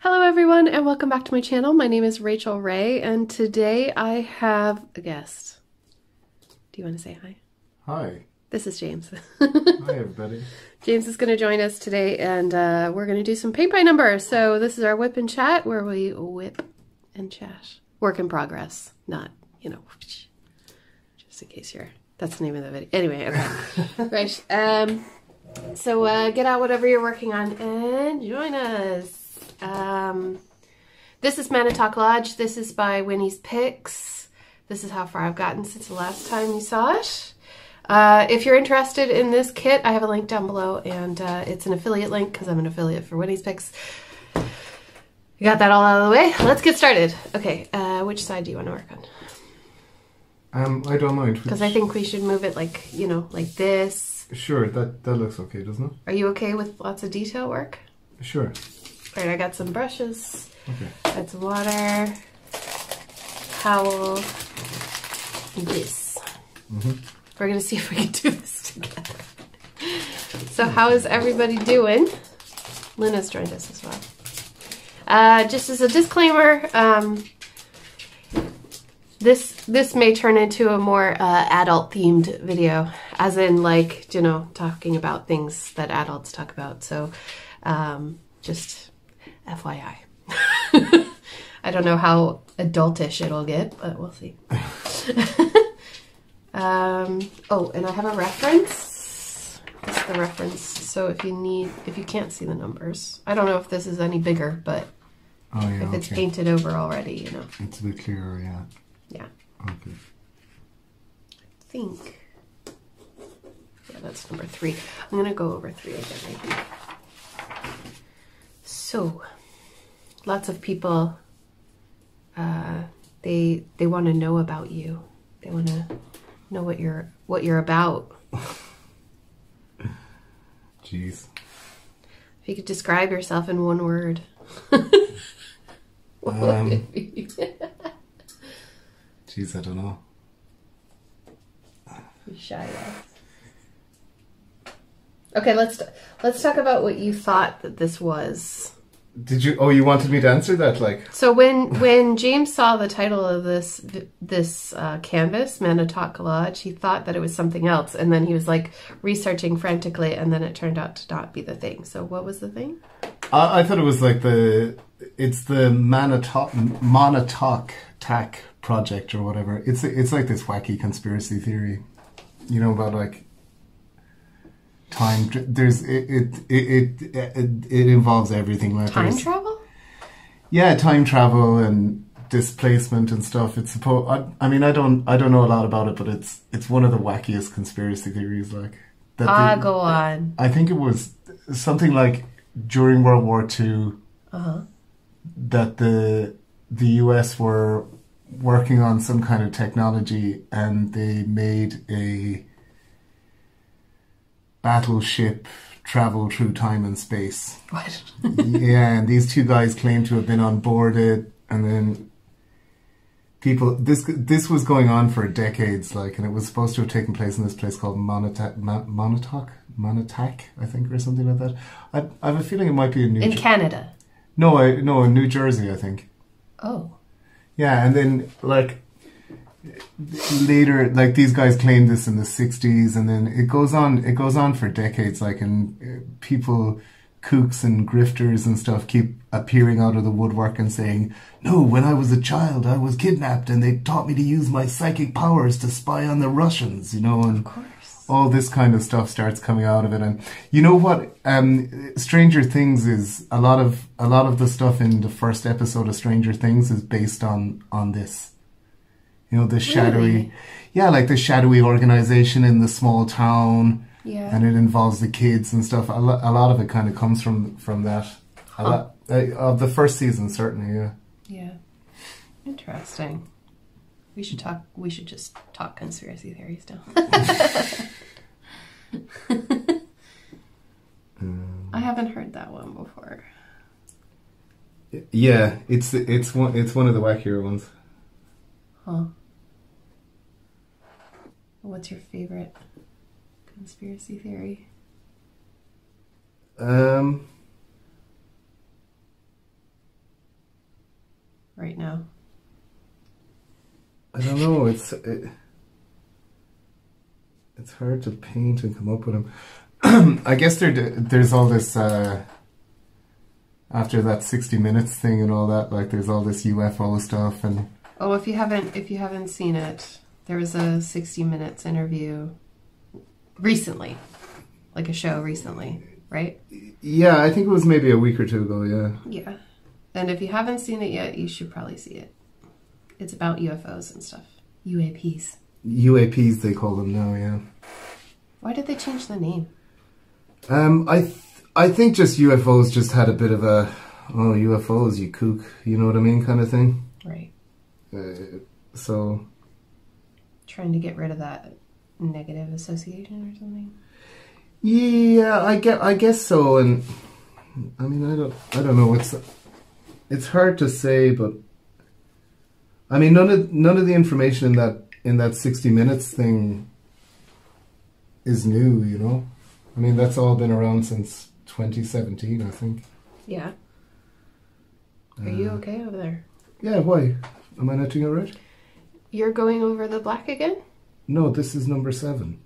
Hello everyone and welcome back to my channel. My name is Rachel Ray and today I have a guest. Do you want to say hi? Hi. This is James. Hi everybody. James is going to join us today and we're going to do some paint by number. So this is our whip and chat where we whip and chat. Work in progress, not, you know, just in case that's the name of the video. Anyway, okay. Right. So get out whatever you're working on and join us. This is Manitowoc Lodge. This is by Winnie's Picks. This is how far I've gotten since the last time you saw it. If you're interested in this kit, I have a link down below, and it's an affiliate link because I'm an affiliate for Winnie's Picks. You got that all out of the way? Let's get started. Okay, which side do you want to work on? I don't mind. Because I think we should move it like, you know, like this. Sure, that looks okay, doesn't it? Are you okay with lots of detail work? Sure. Alright, I got some brushes. Okay. Got some water, towel, and this. We're going to see if we can do this together. So how is everybody doing? Luna's joined us as well. Just as a disclaimer, this may turn into a more adult-themed video, as in, like, you know, talking about things that adults talk about. So just FYI. I don't know how adultish it'll get, but we'll see. Oh, and I have a reference. This is the reference. So if you can't see the numbers, I don't know if this is any bigger, but if it's painted over already, you know. It's a bit clearer, yeah. Yeah. Okay. I think. Yeah, that's number 3. I'm gonna go over 3 again, maybe. So, lots of people, they want to know about you. They want to know what you're about. Jeez. If you could describe yourself in one word. What would it be? Jeez, I don't know. You shy ass. Okay, let's talk about what you thought that this was. Did you? Oh, you wanted me to answer that, like? So when James saw the title of this canvas, Manitowoc Lodge, he thought that it was something else, and then he was like researching frantically, and then it turned out to not be the thing. So what was the thing? I thought it was like it's the Manitowoc Tack project or whatever. It's like this wacky conspiracy theory, you know, about like time. It involves everything. Like time travel. Yeah, time travel and displacement and stuff. It's supposed. I mean, I don't know a lot about it, but it's one of the wackiest conspiracy theories. Like that. Go on. I think it was something like during World War II that the US were working on some kind of technology, and they made a battleship travel through time and space. What? Yeah, and these two guys claim to have been on board it, and then people. This was going on for decades, like, and it was supposed to have taken place in this place called Manitowoc, I think, or something like that. I have a feeling it might be in Canada. No, in New Jersey, I think. Oh. Yeah, and then like later, like these guys claimed this in the 60s, and then it goes on for decades, like, and people, kooks and grifters and stuff keep appearing out of the woodwork and saying, no, when I was a child I was kidnapped and they taught me to use my psychic powers to spy on the Russians, you know, and of course. All this kind of stuff starts coming out of it. And you know what, Stranger Things is a lot of the stuff in the first episode of Stranger Things is based on this. You know, the shadowy, yeah, like the shadowy organization in the small town, and it involves the kids and stuff. A lot of it kind of comes from that. A lot of the first season, certainly, yeah. Yeah, interesting. We should just talk conspiracy theories now. I haven't heard that one before. Yeah, it's one of the wackier ones. Huh. What's your favorite conspiracy theory? I don't know. It's hard to paint and come up with them. I guess there's all this after that 60 Minutes thing and all that. Like, there's all this UFO stuff and. Oh, if you haven't seen it, there was a 60 Minutes interview recently, like a show recently, right? Yeah, I think it was maybe a week or two ago. Yeah. Yeah, and if you haven't seen it yet, you should probably see it. It's about UFOs and stuff. UAPs. UAPs, they call them now. Yeah. Why did they change the name? I think just UFOs just had a bit of a, oh, UFOs, you kook, you know what I mean, kind of thing. Right. So. Trying to get rid of that negative association or something. Yeah, I guess so. And I mean, I don't know. It's hard to say, but I mean, none of the information in that 60 Minutes thing is new, you know. I mean, that's all been around since 2017, I think. Yeah. Are you okay over there? Yeah, why? Am I not doing it right? You're going over the black again? No, this is number 7.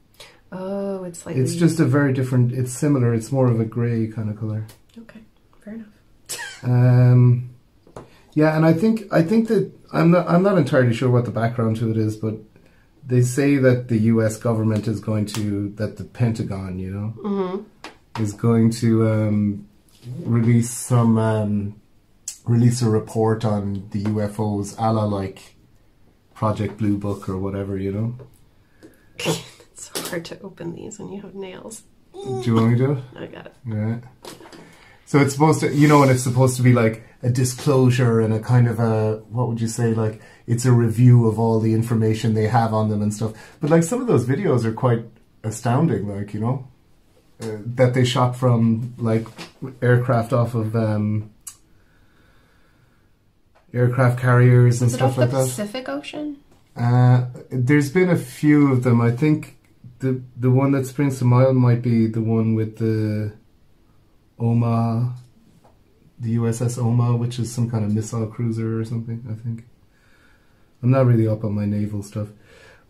Oh, it's slightly... It's just a very different... It's similar. It's more of a grey kind of colour. Okay, fair enough. Yeah, and I think that... I'm not entirely sure what the background to it is, but they say that the US government is going to... That the Pentagon, you know, is going to release a report on the UFOs, a la like Project Blue Book or whatever, you know. It's hard to open these when you have nails. Do you want me to do it? I got it. Yeah. So it's supposed to, you know, and it's supposed to be like a disclosure and a kind of a, what would you say, like it's a review of all the information they have on them and stuff. But like some of those videos are quite astounding, like, you know, that they shot from like aircraft off of aircraft carriers and stuff like that. Is it off the Pacific Ocean? There's been a few of them. I think the one that springs to mind might be the one with the Omaha, the USS Omaha, which is some kind of missile cruiser or something, I think. I'm not really up on my naval stuff.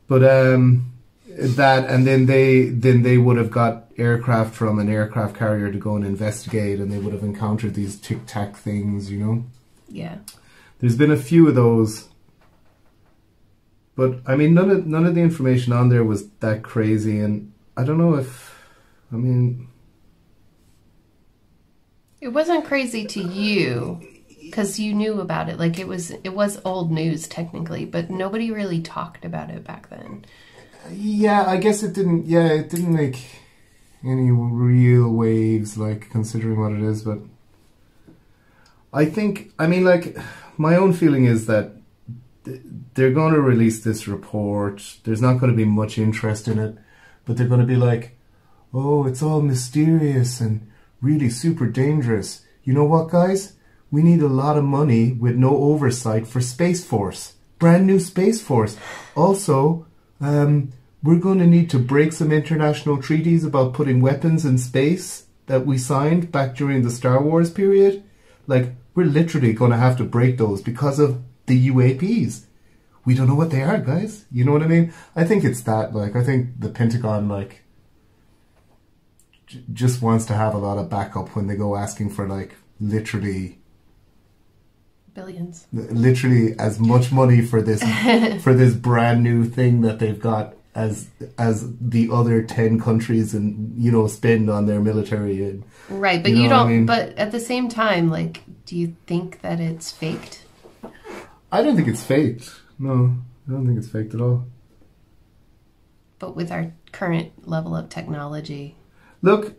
But that, and then they would have got aircraft from an aircraft carrier to go and investigate, and they would have encountered these tic-tac things, you know? Yeah. There's been a few of those. But I mean, none of the information on there was that crazy, and I don't know if, I mean, it wasn't crazy to you because you knew about it. Like it was old news technically, but nobody really talked about it back then. Yeah, I guess it didn't. Yeah, it didn't make any real waves, like considering what it is. But I think, I mean, like my own feeling is that they're going to release this report. There's not going to be much interest in it, but they're going to be like, oh, it's all mysterious and really super dangerous. You know what, guys? We need a lot of money with no oversight for Space Force. Brand new Space Force. Also, we're going to need to break some international treaties about putting weapons in space that we signed back during the Star Wars period. Like, we're literally going to have to break those because of the UAPs. We don't know what they are, guys. You know what I mean? I think it's that, like, I think the Pentagon, like, just wants to have a lot of backup when they go asking for, like, literally billions. Literally as much money for this for this brand new thing that they've got as the other 10 countries and, you know, spend on their military. And, right, but you don't, I mean? But at the same time, like, do you think that it's faked? I don't think it's faked. No, I don't think it's faked at all. But with our current level of technology, look,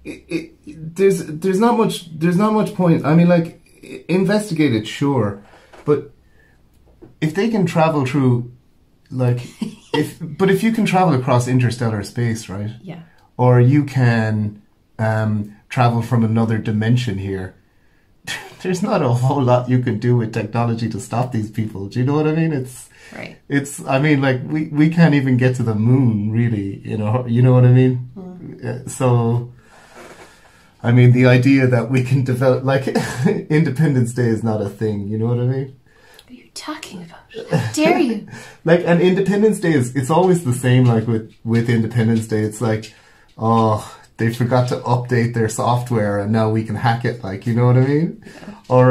there's not much point. I mean, like, investigate it, sure, but if they can travel through, like, if you can travel across interstellar space, right? Yeah. Or you can travel from another dimension here. There's not a whole lot you can do with technology to stop these people. Do you know what I mean? It's right. I mean, like, we can't even get to the moon, really. You know what I mean? Mm. So, I mean, the idea that we can develop, like, Independence Day is not a thing. You know what I mean? What are you talking about? How dare you? Like, and Independence Day it's always the same. Like with Independence Day, it's like, oh, they forgot to update their software, and now we can hack it. Like, you know what I mean? Yeah. Or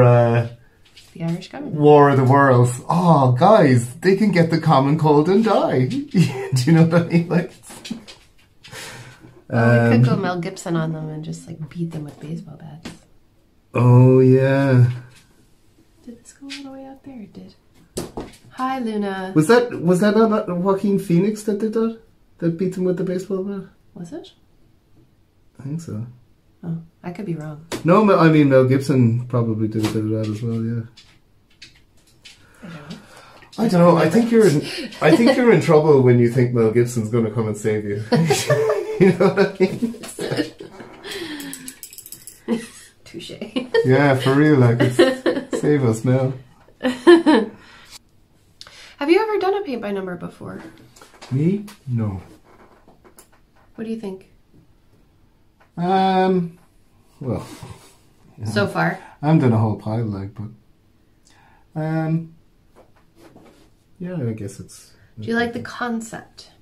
The Irish government. War of the Worlds. Oh, guys, they can get the common cold and die. Do you know what I mean? Like, well, we could go Mel Gibson on them and just like beat them with baseball bats. oh yeah. Did this go all the way out there? It did. Hi, Luna. Was that not Joaquin Phoenix that did that? That beat them with the baseball bat? Was it? I think so. Oh, I could be wrong. No, I mean Mel Gibson probably did a bit of that as well. Yeah. I don't know. I think you're in trouble when you think Mel Gibson's going to come and save you. You know what I mean? Touche. Yeah, for real. Like, save us, Mel. Have you ever done a paint by number before? Me? No. What do you think? Well, yeah. So far? I haven't done a whole pile, like, but yeah, I guess it's. Do you like the concept?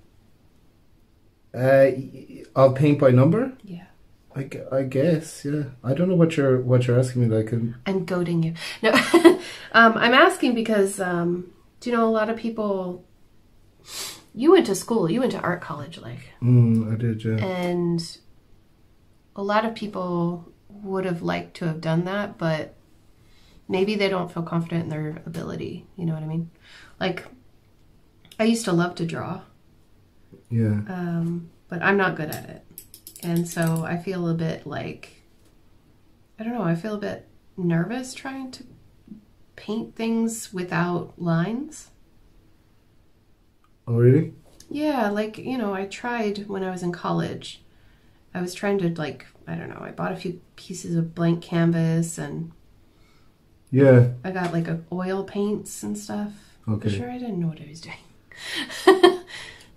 Of paint by number? Yeah. I guess, yeah. I don't know what you're asking me. Like, I'm goading you. No, I'm asking because do you know a lot of people? You went to school. You went to art college, like. I did, yeah. And a lot of people would have liked to have done that, but maybe they don't feel confident in their ability. You know what I mean? Like, I used to love to draw. Yeah. But I'm not good at it. And so I feel a bit like, I don't know, I feel a bit nervous trying to paint things without lines. Oh, really? Yeah, like, you know, I tried when I was in college. I was trying to, like, I don't know, I bought a few pieces of blank canvas and yeah, I got like oil paints and stuff. Okay. For sure, I didn't know what I was doing.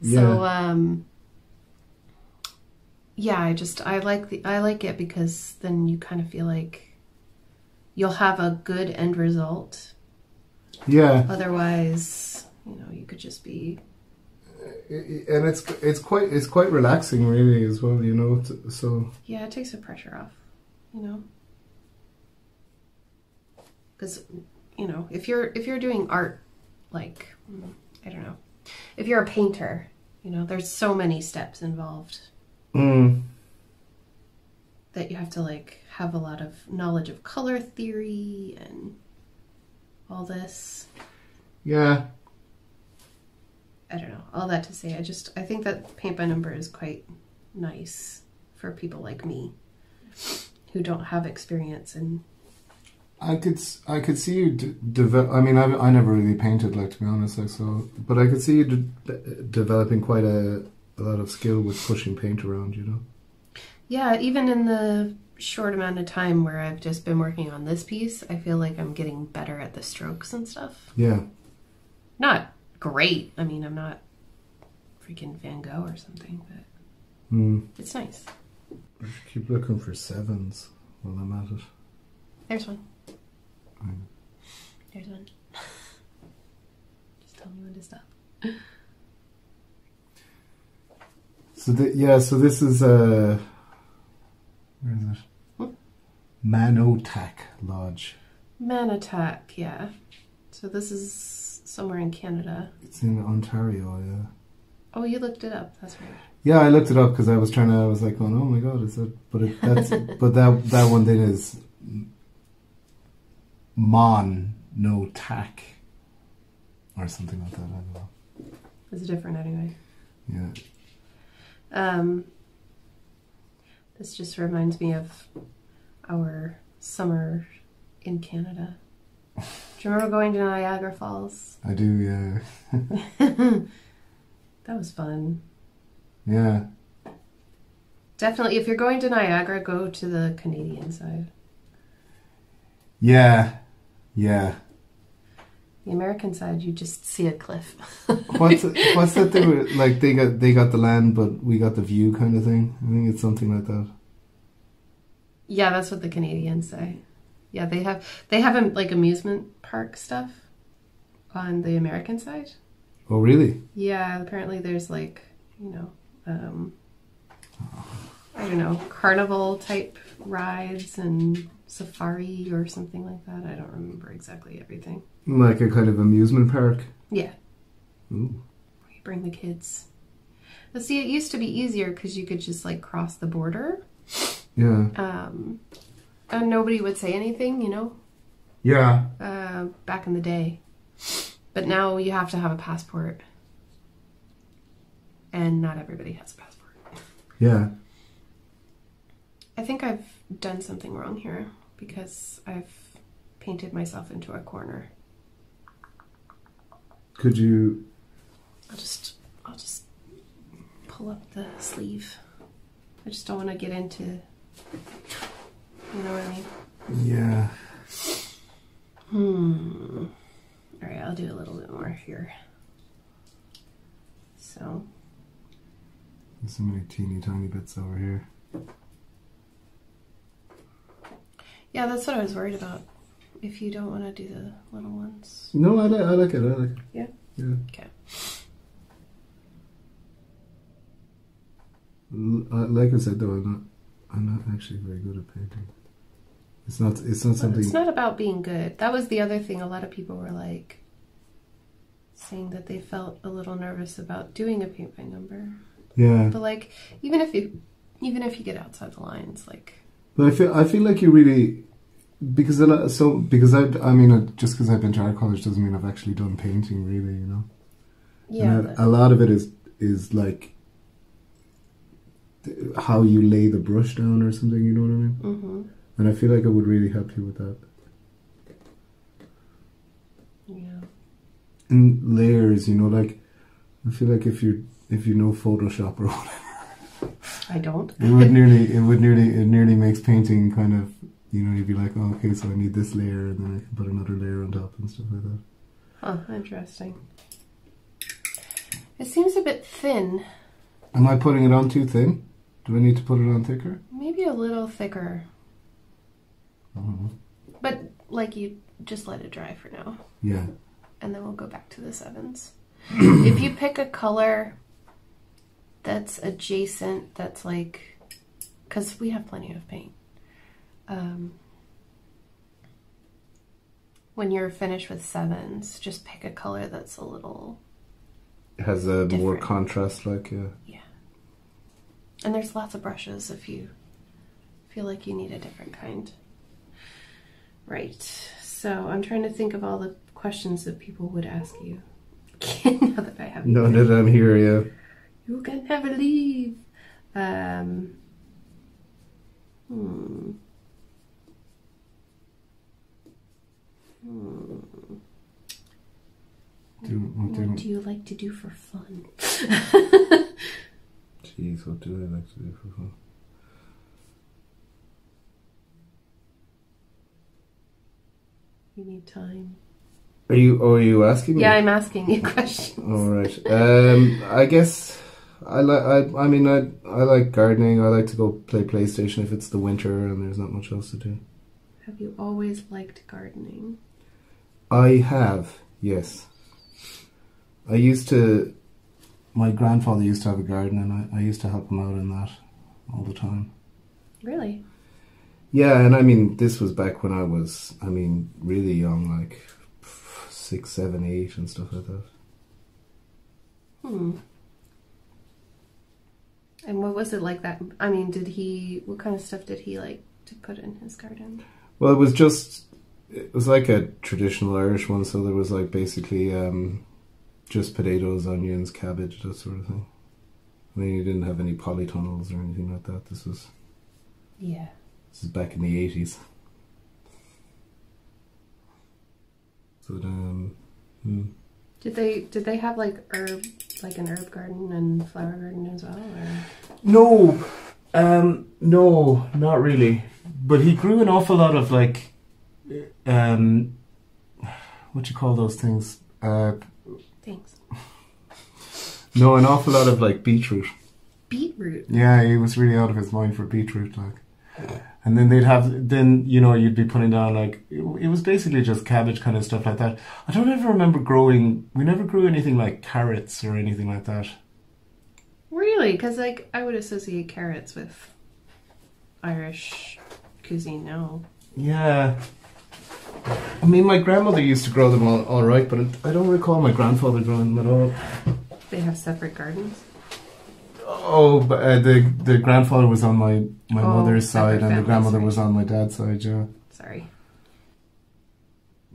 So, yeah, I like it because then you kind of feel like you'll have a good end result. Yeah. Otherwise, you know, you could just be. And it's quite relaxing, really, as well. You know, so. Yeah, it takes the pressure off. You know. Because, you know, if you're doing art, like, I don't know, if you're a painter, you know, there's so many steps involved that you have to, like, have a lot of knowledge of color theory and all this. Yeah. I don't know, all that to say, I think that paint by number is quite nice for people like me who don't have experience in. I could see you develop. I mean, I never really painted, like, to be honest, like, so. But I could see you developing quite a lot of skill with pushing paint around, you know. Yeah, even in the short amount of time where I've just been working on this piece, I feel like I'm getting better at the strokes and stuff. Yeah. Not great. I mean, I'm not freaking Van Gogh or something, but it's nice. I should keep looking for sevens while I'm at it. There's one. There's one. Just tell me when to stop. So this is where is it? Manotac Lodge. Manotac, yeah. So this is somewhere in Canada. It's in Ontario, yeah. Oh, you looked it up. That's right. Yeah, I looked it up because I was like going, oh my god, is that? But that one then is Mon-no-tac or something like that. I don't know. It's different anyway. Yeah. This just reminds me of our summer in Canada. Do you remember going to Niagara Falls? I do, yeah. That was fun. Yeah. Definitely, if you're going to Niagara, go to the Canadian side. Yeah. Yeah. The American side, you just see a cliff. What's that they were like? They got the land, but we got the view, kind of thing. I think it's something like that. Yeah, that's what the Canadians say. Yeah, they have like amusement park stuff. on the American side. Oh, really? Yeah, apparently there's like, I don't know, carnival type rides and safari or something like that. I don't remember exactly everything. Like a kind of amusement park? Yeah. Ooh. You bring the kids. But see, it used to be easier because you could just like cross the border. Yeah. And nobody would say anything, Yeah. back in the day. But now you have to have a passport. And not everybody has a passport. Yeah. I think I've done something wrong here because I've painted myself into a corner. Could you... I'll just pull up the sleeve. I just don't want to get into, you know what I mean? Yeah. Alright, I'll do a little bit more here. So. There's so many teeny tiny bits over here. Yeah, that's what I was worried about. If you don't want to do the little ones. No, I like it. Yeah? Yeah. Okay. Like I said though, I'm not actually very good at painting. It's not something. It's not about being good. That was the other thing. A lot of people were like saying that they felt a little nervous about doing a paint by number. Yeah. But like, even if you get outside the lines, like. But I feel like you really, because just because I've been to art college doesn't mean I've actually done painting really, Yeah. And a lot of it is like how you lay the brush down or something. You know what I mean? Mm-hmm. And I feel like it would really help you with that. Yeah. And layers, like I feel like if you know Photoshop or whatever. I don't. It nearly makes painting kind of, you'd be like, oh, okay, so I need this layer, and then I can put another layer on top and stuff like that. Huh, interesting. It seems a bit thin. Am I putting it on too thin? Do I need to put it on thicker? Maybe a little thicker. I don't know. But, like, you just let it dry for now. Yeah. And then we'll go back to the 7s. If you pick a color that's adjacent, that's like, because we have plenty of paint. When you're finished with 7s, just pick a color that's a little It has a different. more contrast, like, yeah. Yeah. And there's lots of brushes if you feel like you need a different kind. Right. So I'm trying to think of all the questions that people would ask you. Now that I have you. No, that I'm here, yeah. You can never leave. What do you like to do for fun? Jeez, what do I like to do for fun? You need time. Are you asking me? Yeah, I'm asking you questions. All right. I guess I like gardening. I like to go play PlayStation if it's the winter and there's not much else to do. Have you always liked gardening? I have, yes. My grandfather used to have a garden and I used to help him out in that all the time. Really? Yeah, and this was back when I was, really young, like 6, 7, 8 and stuff like that. And what was it like that? What kind of stuff did he like to put in his garden? Well, it was like a traditional Irish one, so there was like basically just potatoes, onions, cabbage, that sort of thing. He didn't have any polytunnels or anything like that. This is back in the 80s. But Did they have like an herb garden and flower garden as well? Or? No, not really. But he grew an awful lot of like, what you call those things? Thanks. No, an awful lot of like beetroot. Beetroot? Yeah, he was really out of his mind for beetroot, like. And then they'd have, then, you know, you'd be putting down like, it was basically just cabbage kind of stuff like that. I don't ever remember growing, we never grew anything like carrots or anything like that. Really? Because like I would associate carrots with Irish cuisine now. Yeah. I mean, my grandmother used to grow them all right, but I don't recall my grandfather growing them at all. They have separate gardens? Oh, but the grandfather was on my mother's side, and the grandmother right. was on my dad's side, yeah. Sorry.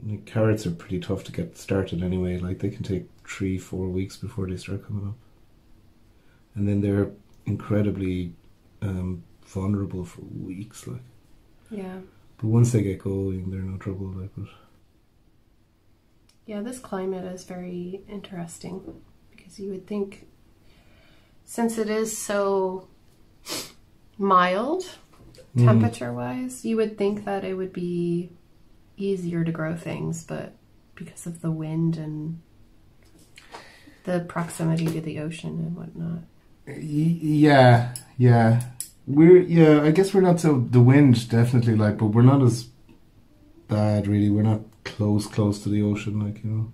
Like, carrots are pretty tough to get started anyway. Like, they can take 3-4 weeks before they start coming up. And then they're incredibly vulnerable for weeks, like. Yeah. But once they get going, they're no trouble, like. But yeah, this climate is very interesting because you would think, since it is so mild temperature-wise, you would think that it would be easier to grow things, but because of the wind and the proximity to the ocean and whatnot. yeah. I guess we're not so, the wind definitely, like, but we're not as bad really. We're not close to the ocean, like, you know.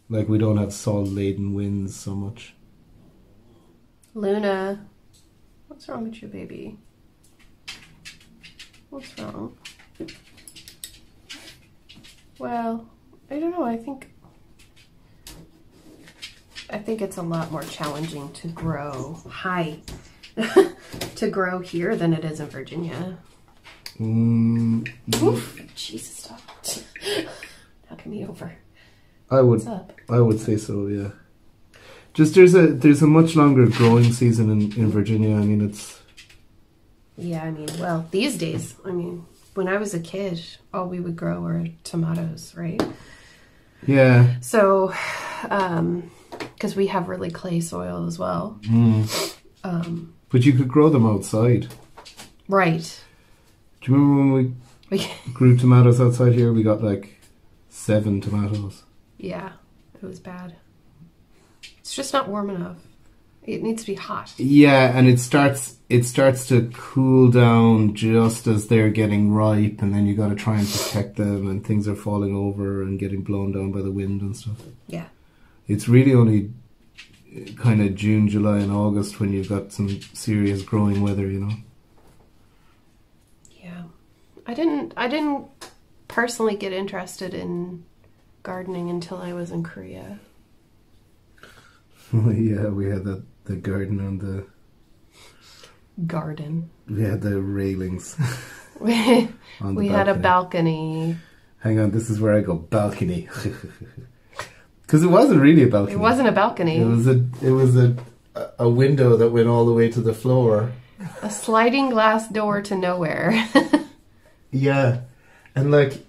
Like, we don't have salt-laden winds so much. Luna, what's wrong with you, baby? What's wrong? Well, I don't know. I think it's a lot more challenging to grow. Hi. To grow here than it is in Virginia. Oof, Jesus, stop. Knocking me over. What's up? I would say so, yeah. Just there's a much longer growing season in Virginia. I mean, it's... Yeah, I mean, well, these days, I mean, when I was a kid, all we would grow were tomatoes, right? Yeah. So, because we have really clay soil as well. But you could grow them outside. Right. Do you remember when we grew tomatoes outside here? We got like 7 tomatoes. Yeah, it was bad. It's just not warm enough. It needs to be hot. Yeah, and it starts to cool down just as they're getting ripe, and then you got to try and protect them, and things are falling over and getting blown down by the wind and stuff. Yeah. It's really only kind of June, July, and August when you've got some serious growing weather, you know. Yeah, I didn't personally get interested in gardening until I was in Korea. Yeah, we had the garden on the... Garden. We had the railings. We had a balcony. Hang on, this is where I go, balcony. Because it wasn't really a balcony. It wasn't a balcony. It was a window that went all the way to the floor. A sliding glass door to nowhere. Yeah, and like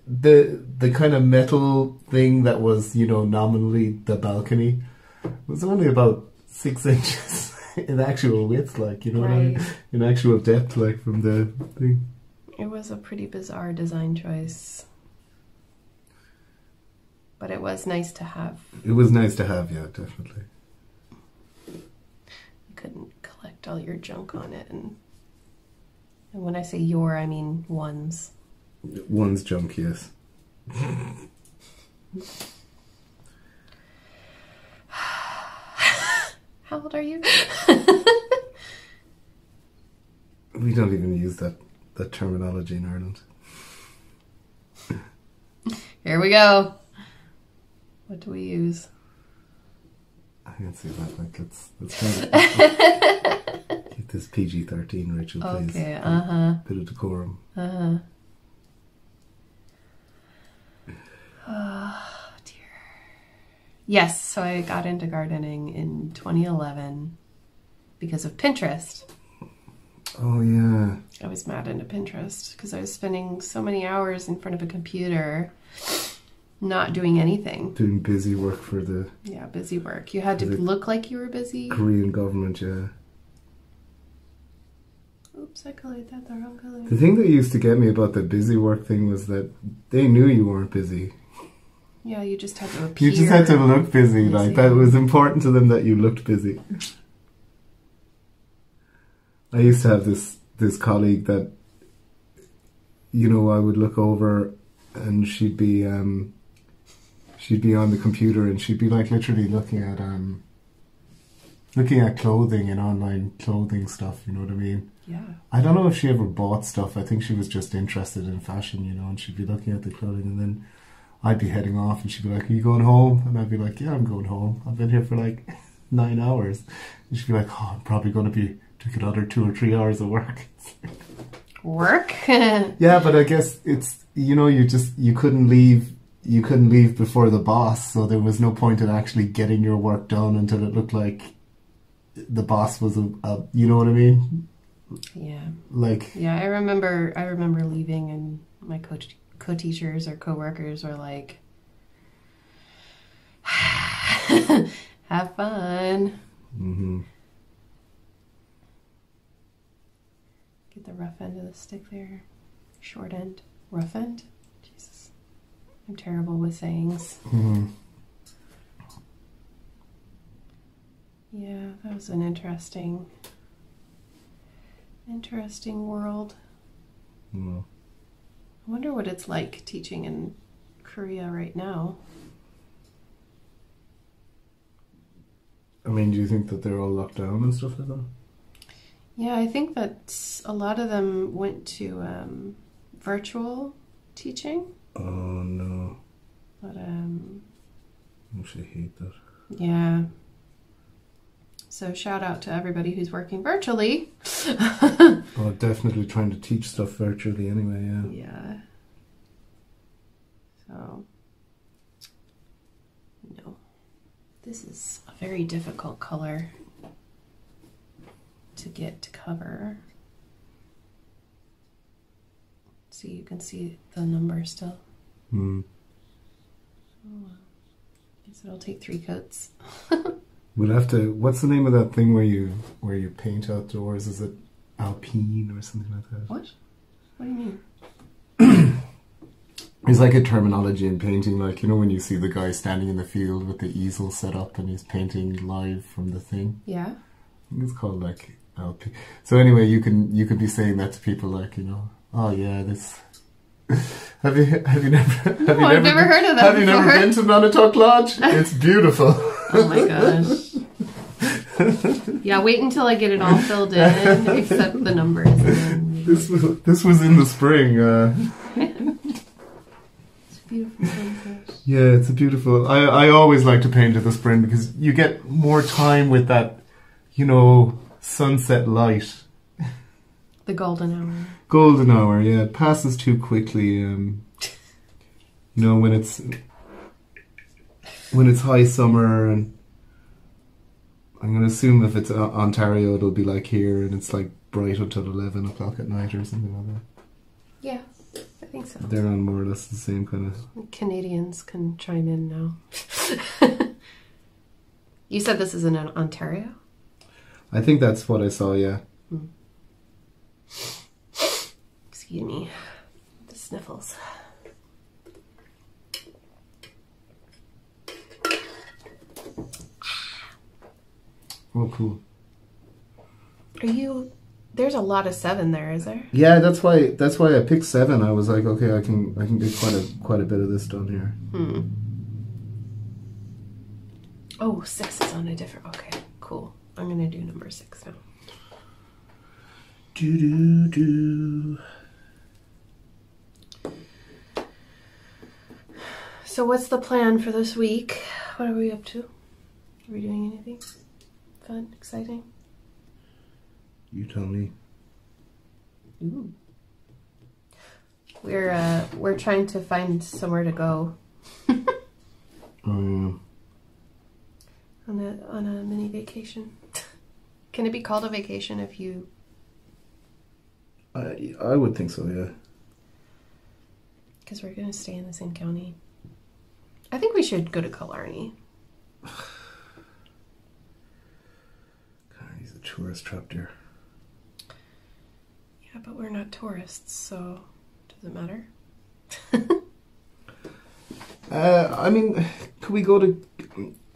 the kind of metal thing that was, you know, nominally the balcony was only about 6 inches in actual width, like, you know, right. In actual depth, like, from the thing. It was a pretty bizarre design choice. But it was nice to have. It was nice to have, yeah, definitely. You couldn't collect all your junk on it. And when I say your, I mean one's. One's junk, yes. How old are you? We don't even use that terminology in Ireland. Here we go. What do we use? I can't see that. Like, let's keep this PG-13, Rachel, please. Okay, Bit of decorum. Oh, dear. Yes, so I got into gardening in 2011 because of Pinterest. Oh, yeah. I was mad into Pinterest because I was spending so many hours in front of a computer not doing anything. Doing busy work for the... Yeah, busy work. You had to look like you were busy. Korean government, yeah. Oops, I colored that the wrong color. The thing that used to get me about the busy work thing was that they knew you weren't busy. Yeah, you just had to appear. You just had to look busy. Like, that was important to them that you looked busy. I used to have this this colleague that, you know, I would look over and she'd be on the computer and she'd be like literally looking at clothing and online clothing stuff, you know what I mean? Yeah. I don't know if she ever bought stuff. I think she was just interested in fashion, you know, and she'd be looking at the clothing and then I'd be heading off and she'd be like, are you going home? And I'd be like, yeah, I'm going home. I've been here for like 9 hours. And she'd be like, oh, I'm probably going to be took another 2 or 3 hours of work. Work? Yeah, but I guess it's, you know, you couldn't leave before the boss, so there was no point in actually getting your work done until it looked like the boss was a you know what I mean? Yeah. Like, yeah, I remember leaving and my co-teachers or co-workers were like, have fun. mm-hmm. Get the rough end of the stick there. Short end. Rough end? Jesus. I'm terrible with sayings. Mm-hmm. Yeah, that was an interesting world. Mm-hmm. I wonder what it's like teaching in Korea right now. I mean, do you think that they're all locked down and stuff like that? Yeah, I think that a lot of them went to virtual teaching. Oh no. But I actually hate that. yeah. So shout out to everybody who's working virtually. Oh, definitely trying to teach stuff virtually anyway, yeah. Yeah. So, no. This is a very difficult color to get to cover. So you can see the number still. Mm. Oh, well. Guess it'll take 3 coats. We'll have to. What's the name of that thing where you paint outdoors? Is it Alpine or something like that? What? What do you mean? It's like a terminology in painting, like, you know, when you see the guy standing in the field with the easel set up and he's painting live from the thing. Yeah. I think it's called like Alpine. So anyway, you can be saying that to people, like, you know, oh yeah, this. Have you never I've never heard of that. Have you never been to Nonotuck Lodge? It's beautiful. Oh my gosh. Yeah, wait until I get it all filled in, except the numbers. This was in the spring. It's beautiful sunset. Yeah, it's a beautiful. I always like to paint in the spring because you get more time with that, you know, sunset light. The golden hour. Golden hour, yeah. It passes too quickly. You know, when it's high summer, and I'm going to assume if it's Ontario, it'll be like here, and it's like bright until 11 o'clock at night or something like that. Yeah, I think so. They're on more or less the same kind of... Canadians can chime in now. You said this is in Ontario? I think that's what I saw, yeah. Excuse me. The sniffles. Oh, cool. There's a lot of 7 there, is there? Yeah, that's why I picked 7. I was like, okay, I can get quite a bit of this done here. Oh, 6 is on a different... Okay, cool. I'm going to do number 6 now. Do. So what's the plan for this week? What are we up to? Are we doing anything fun, exciting? You tell me. Ooh. We're trying to find somewhere to go. Oh yeah. On a mini vacation. Can it be called a vacation if you... I would think so, yeah. Because we're going to stay in the same county. I think we should go to Killarney. He's a tourist trap there. Yeah, but we're not tourists, so does it matter? I mean, could we go to...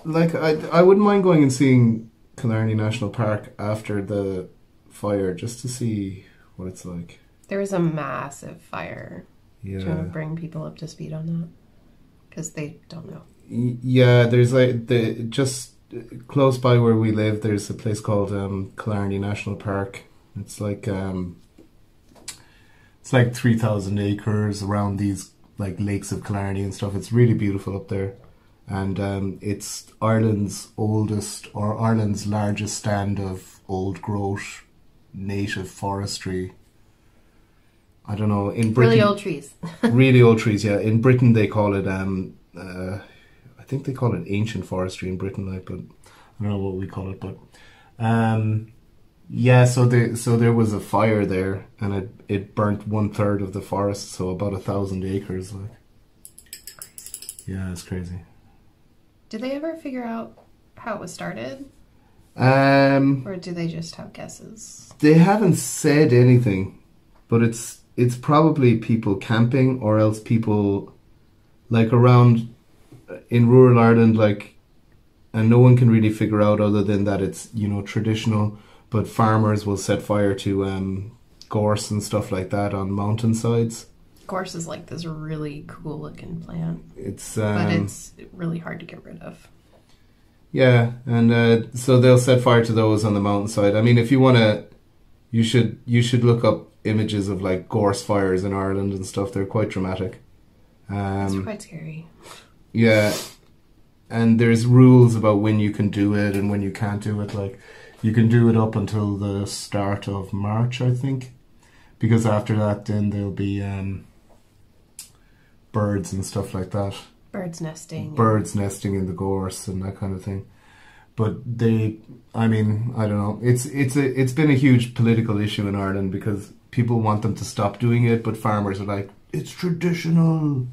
Like, I wouldn't mind going and seeing Killarney National Park after the fire, just to see what it's like. There was a massive fire. Yeah. Do you want to bring people up to speed on that? Because they don't know. Yeah, there's like just close by where we live. There's a place called Killarney National Park. It's like 3,000 acres around these like lakes of Killarney and stuff. It's really beautiful up there, and it's Ireland's oldest or Ireland's largest stand of old growth native forestry. I don't know, in Britain. Really old trees. Really old trees, yeah. In Britain they call it I think they call it ancient forestry in Britain, like, but I don't know what we call it, but yeah, so there was a fire there, and it burnt 1/3 of the forest, so about 1,000 acres, like. Yeah, it's crazy. Did they ever figure out how it was started? Or do they just have guesses? They haven't said anything, but it's probably people camping, or else people like around in rural Ireland, like, and no one can really figure out other than that it's, you know, traditional, but farmers will set fire to gorse and stuff like that on mountainsides. Gorse is like this really cool looking plant. But it's really hard to get rid of. Yeah, and so they'll set fire to those on the mountainside. I mean, if you want to, you should look up images of like gorse fires in Ireland and stuff. They're quite dramatic. It's quite scary. Yeah, and there's rules about when you can do it and when you can't do it. Like, you can do it up until the start of March, I think, because after that then there'll be birds and stuff like that. Birds nesting in the gorse and that kind of thing. But I mean, I don't know. It's been a huge political issue in Ireland because people want them to stop doing it, but farmers are like, it's traditional.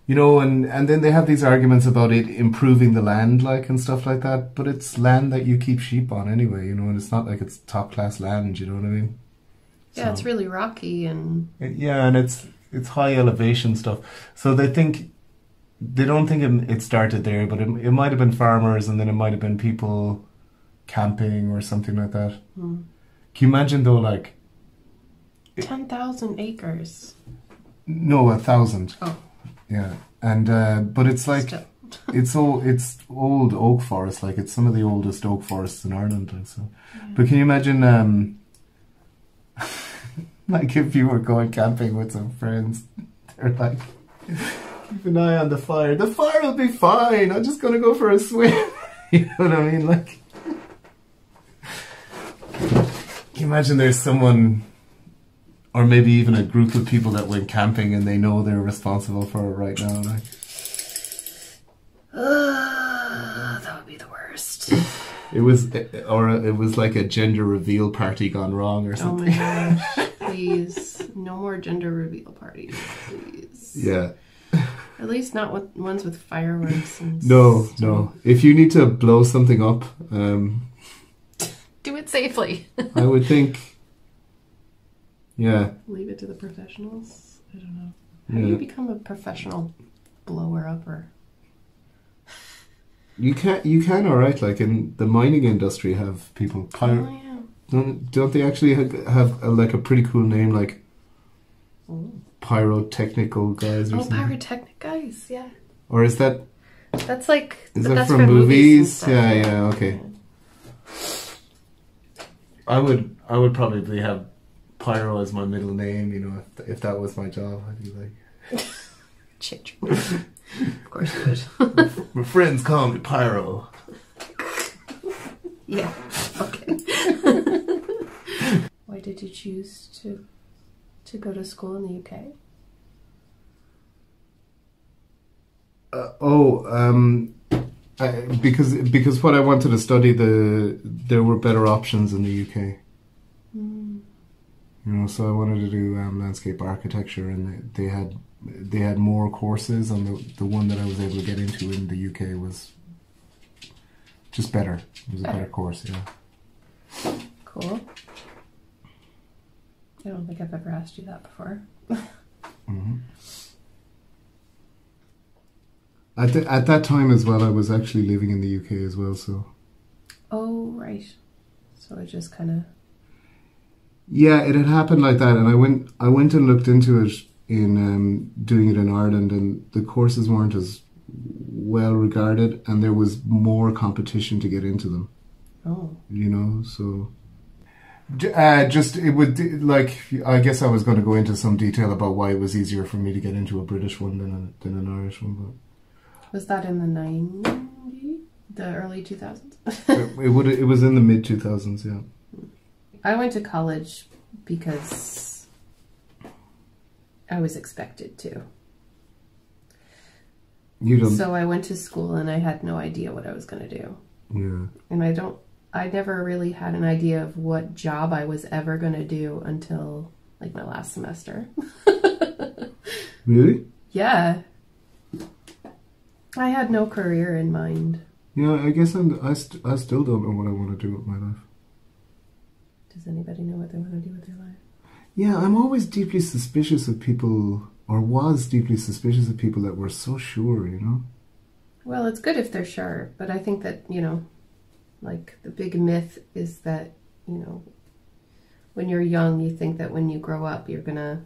You know, and then they have these arguments about it improving the land, like, and stuff like that. But it's land that you keep sheep on anyway, you know, and it's not like it's top class land, you know what I mean? Yeah, so, it's really rocky and... Yeah, and it's high elevation stuff. So they don't think it started there, but it might have been farmers, and then it might have been people camping or something like that. Mm. Can you imagine though, like... 10,000 acres. No, 1,000. Oh. Yeah, and but it's like it's old oak forest, like it's some of the oldest oak forests in Ireland, like, so. Yeah. But can you imagine, like if you were going camping with some friends, they're like, keep an eye on the fire. The fire will be fine. I'm just gonna go for a swim. You know what I mean? Like, can you imagine there's someone. Or maybe even a group of people that went camping and they know they're responsible for it right now. Like, that would be the worst. It was like a gender reveal party gone wrong or something. Oh my gosh! Please, no more gender reveal parties, please. Yeah. At least not with ones with fireworks. And no. If you need to blow something up, do it safely. I would think. Yeah. Leave it to the professionals. I don't know. How do you become a professional blower upper? You can, all right. Like in the mining industry, have people don't they actually have like a pretty cool name, like pyrotechnical guys or something? Pyrotechnic guys, yeah. Or is that? That's like. Is that from movies? Yeah. Okay. I would probably have Pyro as my middle name, you know, if that was my job, I'd be like... Change your name. Of course you would. My friends call me Pyro. Yeah, okay. Why did you choose to go to school in the UK? Because what I wanted to study, there were better options in the UK. Mm. You know, so I wanted to do landscape architecture, and they had more courses, and the one that I was able to get into in the UK was just better. It was a better course, yeah. Cool. I don't think I've ever asked you that before. Mm-hmm. At that time as well, I was actually living in the UK as well, so... Oh, right. So it just kind of... Yeah, it had happened like that, and I went and looked into it in doing it in Ireland, and the courses weren't as well regarded, and there was more competition to get into them. Oh. So just it would like I guess I was going to go into some detail about why it was easier for me to get into a British one than an Irish one, but Was that in the 90s? The early 2000s? it was in the mid 2000s, yeah. I went to college because I was expected to. You don't. So I went to school and I had no idea what I was going to do. Yeah. And I never really had an idea of what job I was ever going to do until like my last semester. Really? Yeah. I had no career in mind. Yeah, I guess I still don't know what I want to do with my life. Does anybody know what they want to do with their life? Yeah, I'm always deeply suspicious of people, or was deeply suspicious of people that were so sure, Well, it's good if they're sure, but I think that, like the big myth is that, when you're young, you think that when you grow up, you're going to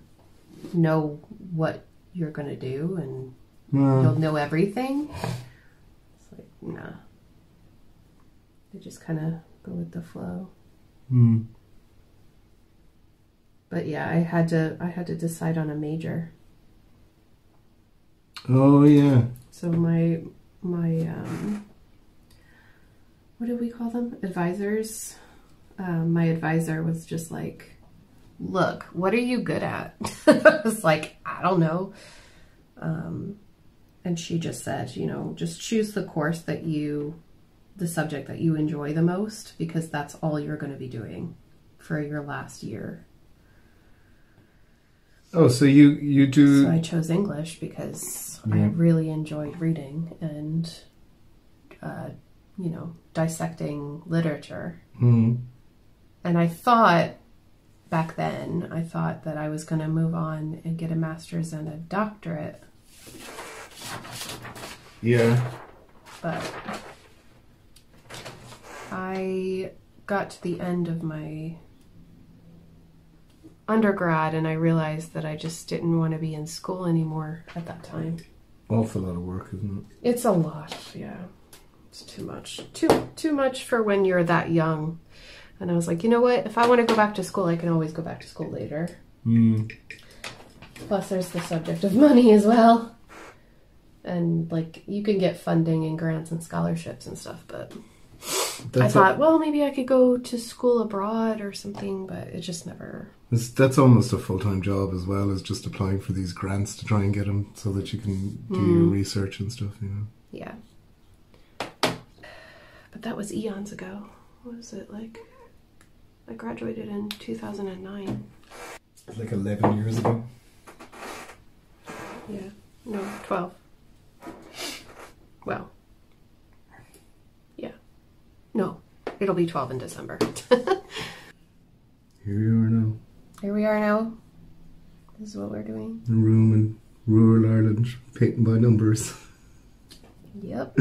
know what you're going to do and you'll know everything. It's like, nah. They just kind of go with the flow. Hmm. But yeah, I had to decide on a major. Oh yeah. So my what do we call them? Advisors. My advisor was just like, look, what are you good at? I was like, I don't know. And she just said, just choose the course the subject that you enjoy the most, because that's all you're going to be doing for your last year. Oh, so you do... So I chose English because I really enjoyed reading and, dissecting literature. Mm. And I thought, back then, that I was going to move on and get a master's and a doctorate. Yeah. But I got to the end of my undergrad and I realized that I just didn't want to be in school anymore at that time. Awful lot of work, isn't it? It's a lot, yeah. It's too much. Too much for when you're that young. And I was like, you know what? If I want to go back to school, I can always go back to school later. Mm. Plus there's the subject of money as well. And like you can get funding and grants and scholarships and stuff, but I thought, well, maybe I could go to school abroad or something, but it just never... That's almost a full-time job as well as just applying for these grants to try and get them so that you can do your research and stuff, Yeah. But that was eons ago. What was it like? I graduated in 2009. Like 11 years ago. Yeah. No, 12. Well. Yeah. No. It'll be 12 in December. Here we are now. Here we are now. This is what we're doing. A room in rural Ireland, painting by numbers. Yep.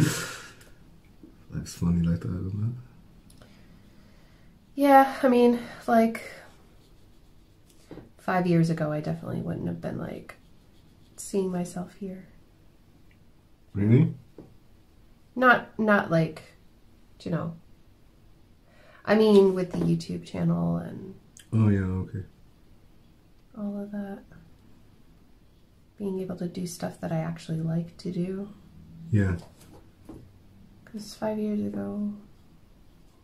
Life's funny like that, isn't it? Yeah, I mean, like 5 years ago, I definitely wouldn't have been like seeing myself here. Really? Not like, I mean, with the YouTube channel and... Oh, yeah, okay. all of that. Being able to do stuff that I actually like to do. Yeah. Because 5 years ago...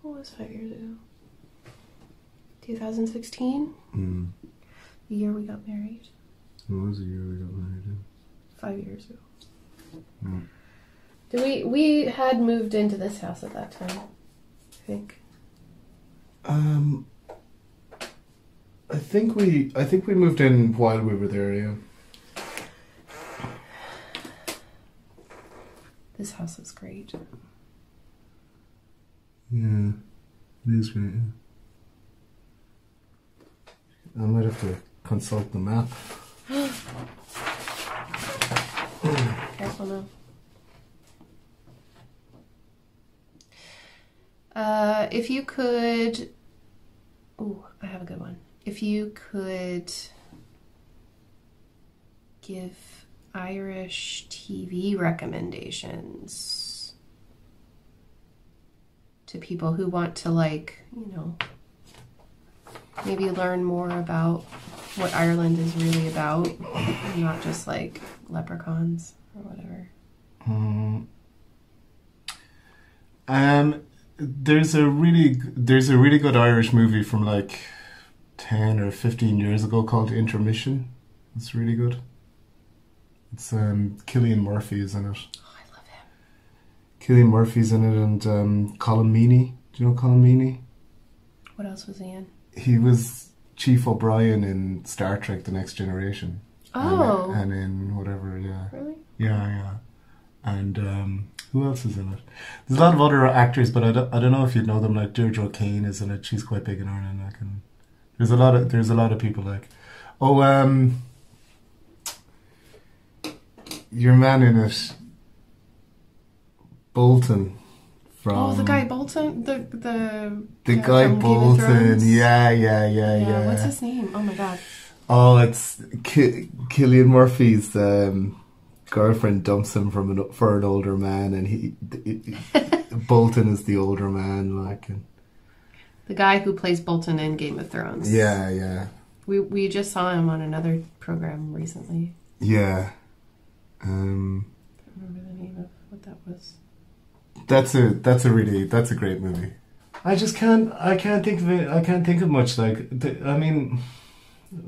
What was 5 years ago? 2016? Mm. The year we got married. It was the year we got married, yeah. 5 years ago. Mm. We had moved into this house at that time, I think. I think we moved in while we were there, yeah. This house is great. Yeah, it is great, yeah. I might have to consult the map. Careful now. If you could... Ooh, I have a good one. if you could give Irish TV recommendations to people who want to, like, you know, maybe learn more about what Ireland is really about, and not just like leprechauns or whatever. There's a really good Irish movie from like 10 or 15 years ago called Intermission. It's really good. It's Cillian Murphy is in it. Oh, I love him. Cillian Murphy's in it, and Colin Meaney. Do you know Colin Meaney? What else was he in? He was Chief O'Brien in Star Trek: The Next Generation. Oh. And in whatever, yeah. Really? Yeah. And who else is in it? There's a lot of other actors, but I don't know if you'd know them. Like Deirdre O'Kane is in it. She's quite big in Ireland. There's a lot of people like. Oh, your man in it, Bolton. From the guy Bolton, the guy from Bolton. Yeah. What's his name? Oh my god. Oh, it's Cillian Murphy's girlfriend dumps him for an older man, and Bolton is the older man, like. And the guy who plays Bolton in Game of Thrones. Yeah. We just saw him on another program recently. Yeah. I don't remember the name of what that was. That's a great movie. I can't think of it. I can't think of much. Like, I mean,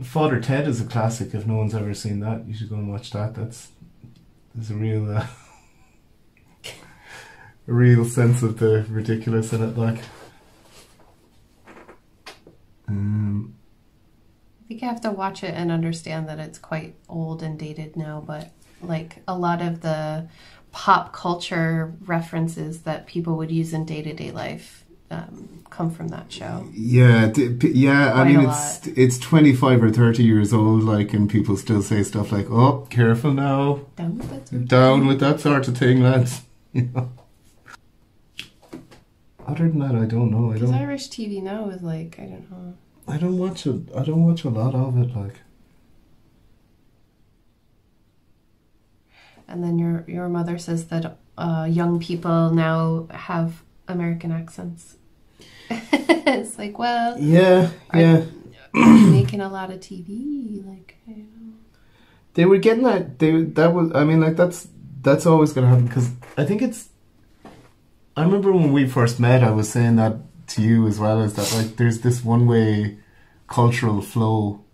Father Ted is a classic. If no one's ever seen that, you should go and watch that. There's a real sense of the ridiculous in it. Like, I think you have to watch it and understand that it's quite old and dated now, but like a lot of the pop culture references that people would use in day-to-day life come from that show. Yeah. I mean, it's 25 or 30 years old, like, and people still say stuff like, "Oh, careful now, down with that sort of thing, lads." You know. Other than that, I don't know. Because Irish TV now is like, I don't know. I don't watch a lot of it, like. And then your mother says that young people now have American accents. It's like, well, yeah. Making a lot of TV, like, I don't know. They were getting that. That was. I mean, like, that's always going to happen, because I think it's. I remember when we first met, I was saying that to you as well, is that, like, there's this one-way cultural flow.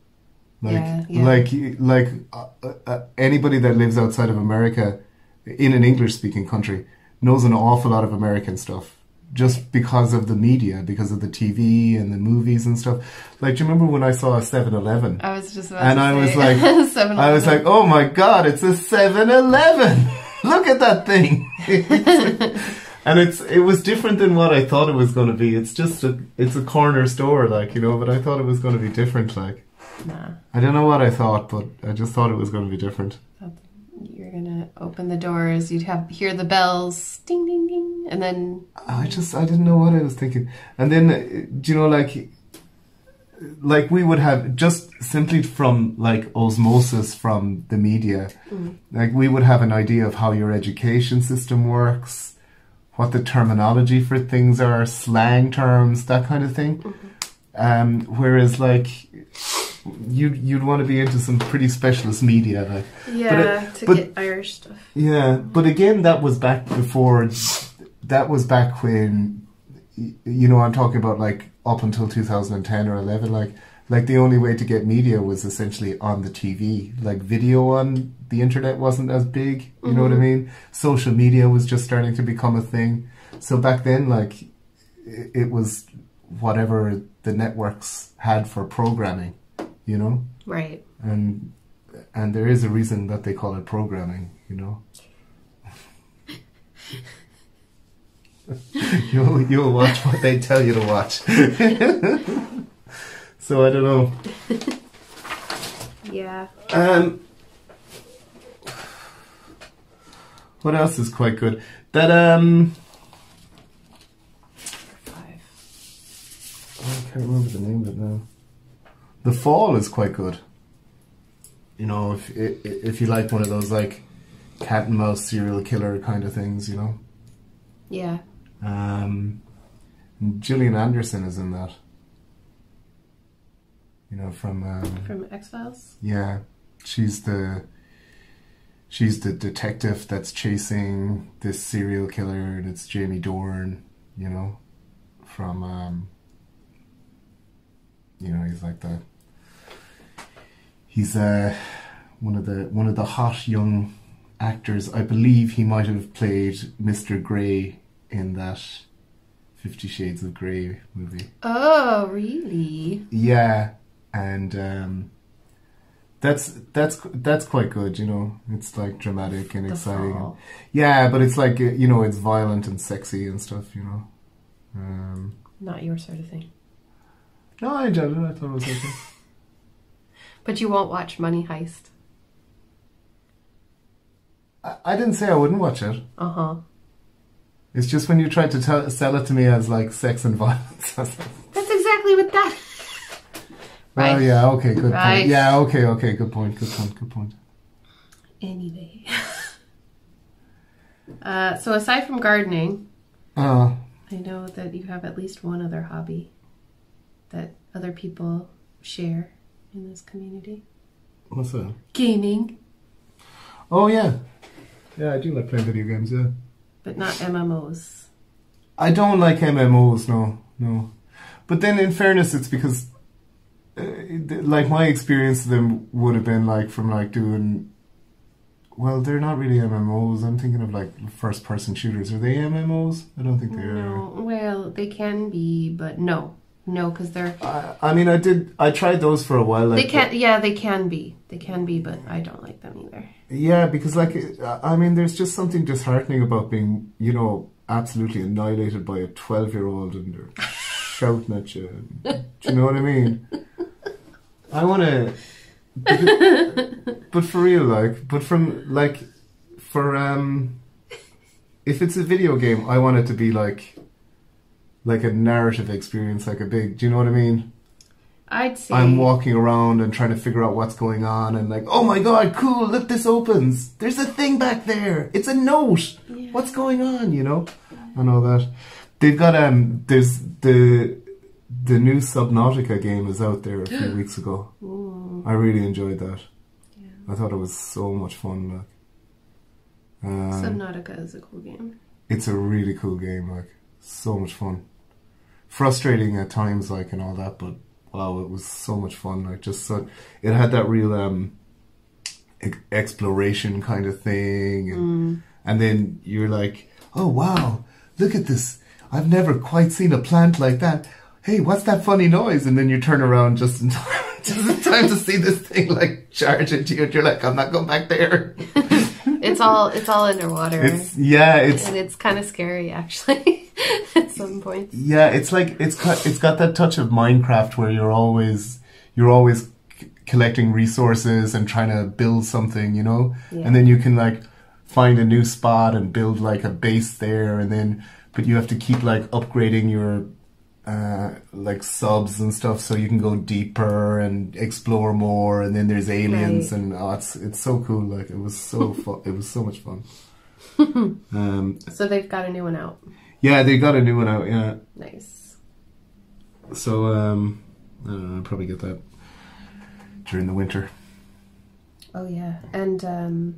Like, anybody that lives outside of America in an English-speaking country knows an awful lot of American stuff, just because of the media, because of the TV and the movies and stuff. Like, do you remember when I saw a 7-Eleven? I was just about and to I say. was like, 7-Eleven. I was like, oh my god, it's a 7-Eleven! Look at that thing! And it was different than what I thought it was going to be. It's just it's a corner store, like, you know, but I thought it was going to be different, like. Nah. I don't know what I thought, but I just thought it was going to be different. You're going to open the doors, you'd hear the bells, ding, ding, ding, and then... I didn't know what I was thinking. And then, do you know, like we would have, just simply from, like, osmosis from the media, like, we would have an idea of how your education system works, what the terminology for things are, slang terms, that kind of thing. Whereas, like, you'd want to be into some pretty specialist media, like, get Irish stuff. Yeah, but again, that was back before. That was back when, you know, I'm talking about, like, up until 2010 or 11. Like the only way to get media was essentially on the TV. Like, video on the internet wasn't as big. You know what I mean? Social media was just starting to become a thing. So back then, like, it was whatever the networks had for programming. You know? Right. And there is a reason that they call it programming, you know? You'll watch what they tell you to watch. So I don't know. Yeah. What else is quite good? That Five. I can't remember the name of it now. The Fall is quite good. You know, if you like one of those like cat and mouse serial killer kind of things, you know. Yeah. Gillian Anderson is in that. You know, from X-Files? Yeah. She's the detective that's chasing this serial killer, and it's Jamie Dornan, you know, from you know, he's one of the hot young actors. I believe he might have played Mr. Grey in that 50 Shades of Grey movie. Oh, really? Yeah, and that's quite good, you know. It's like dramatic and exciting. And, yeah, but it's like, you know, it's violent and sexy and stuff, you know. Not your sort of thing. No, I enjoyed it. I thought it was okay. But you won't watch Money Heist? I didn't say I wouldn't watch it. Uh-huh. It's just when you tried to sell it to me as like sex and violence. That's exactly what that... Right. Oh yeah, okay, good right. point. Yeah, okay, good point. Anyway. So aside from gardening, I know that you have at least one other hobby that other people share in this community. What's that? Gaming. Oh yeah. Yeah, I do like playing video games, yeah. But not MMOs. I don't like MMOs, no. But then in fairness, it's because like my experience of them would have been like from like doing, well, they're not really MMOs. I'm thinking of like first person shooters. Are they MMOs? I don't think they are. No, well, they can be, but no, because they're... I mean, I tried those for a while. Like, they can be, but I don't like them either. Yeah, because like, I mean, there's just something disheartening about being, you know, absolutely annihilated by a 12-year-old and they're shouting at you. Do you know what I mean? I want to, but for real, like, if it's a video game, I want it to be like a narrative experience, like a big, do you know what I mean? I'd say I'm walking around and trying to figure out what's going on and like, oh my god, cool, look, this opens. There's a thing back there. It's a note. Yeah. What's going on, you know? Yeah. And all that. They've got, there's the new Subnautica game is out there a few weeks ago. Ooh. I really enjoyed that. Yeah. I thought it was so much fun. Like, Subnautica is a cool game. It's a really cool game. Like, so much fun. Frustrating at times, like, and all that, but wow, it was so much fun. Like, just so it had that real exploration kind of thing, and then you're like, oh wow, look at this. I've never quite seen a plant like that. Hey, what's that funny noise? And then you turn around just in time to see this thing like charge into you, and you're like, I'm not going back there. It's all underwater. And it's kind of scary actually at some points. Yeah, it's like it's got that touch of Minecraft where you're always collecting resources and trying to build something, you know, and then you can like find a new spot and build like a base there, and then but you have to keep like upgrading your like subs and stuff so you can go deeper and explore more, and then there's aliens, and it's so cool. Like, it was so fun. It was so much fun. So they've got a new one out. Yeah, they got a new one out. Yeah, nice. So I don't know, I'll probably get that during the winter. Oh yeah, and the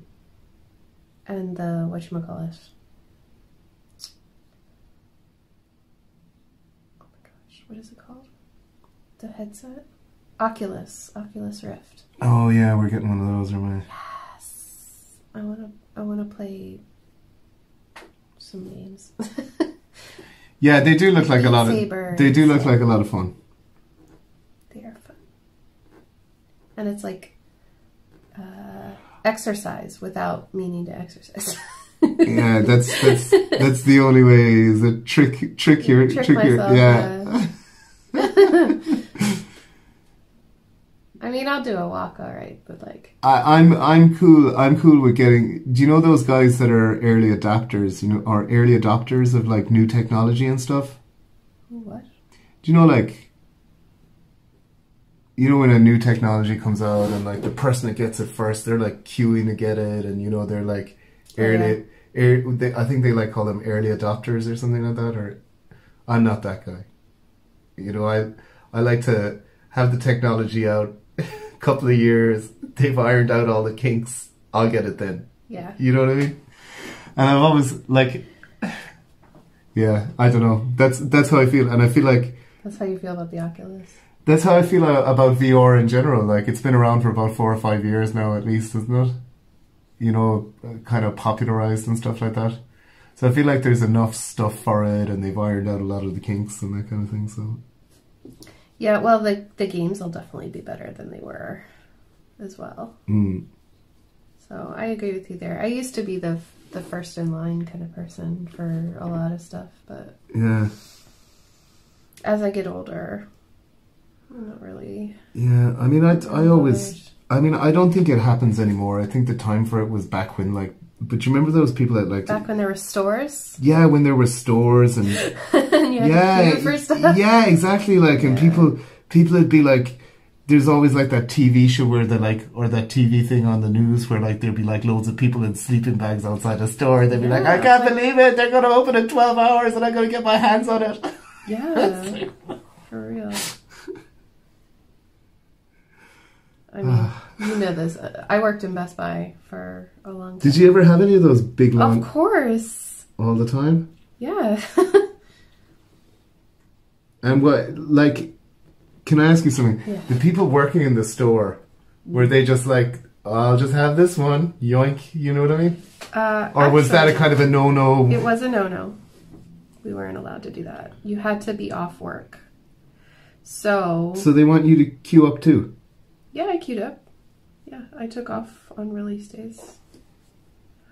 whatchamacallit. What is it called? The headset? Oculus Rift. Oh yeah, we're getting one of those, aren't we? Yes. I wanna play some games. Yeah, they do look like a lot of. They do look like a lot of fun. They are fun, and it's like exercise without meaning to exercise. Yeah, that's the only way. Is a trick your myself, yeah. I mean, I'll do a walk, all right, but like I'm cool with getting. Do you know those guys that are early adapters? You know, or early adopters of like new technology and stuff. What? Do you know like? you know when a new technology comes out and like the person that gets it first, they're like queuing to get it, and you know they're like early. I think they like call them early adopters or something like that. Or I'm not that guy. You know, I like to have the technology out a couple of years. They've ironed out all the kinks. I'll get it then. Yeah. You know what I mean? And I've always like, yeah, I don't know. That's how I feel, and I feel like that's how you feel about the Oculus. That's how I feel about VR in general. Like, it's been around for about 4 or 5 years now, at least, isn't it? You know, kind of popularized and stuff like that. So I feel like there's enough stuff for it, and they've ironed out a lot of the kinks and that kind of thing. So yeah, well, the games will definitely be better than they were, as well. Mm. So I agree with you there. I used to be the first in line kind of person for a lot of stuff, but yeah, as I get older, I'm not really. Yeah, I mean, I don't think it happens anymore. I think the time for it was back when, like, but you remember those people that like back when there were stores? Yeah, when there were stores and and you had to queue for stuff. Yeah, exactly. Like, and people would be like, there's always like that TV show where they're like, or that TV thing on the news where like there'd be like loads of people in sleeping bags outside a store. They'd be like, I can't believe it. They're going to open in 12 hours and I'm going to get my hands on it. Yeah, for real. I mean, you know this. I worked in Best Buy for a long time. Did you ever have any of those big long... Of course. All the time? Yeah. And what, like, can I ask you something? Yeah. The people working in the store, were they just like, I'll just have this one, yoink, you know what I mean? Or was that a kind of a no-no? It was a no-no. We weren't allowed to do that. You had to be off work. So they want you to queue up too? Yeah, I queued up. Yeah, I took off on release days.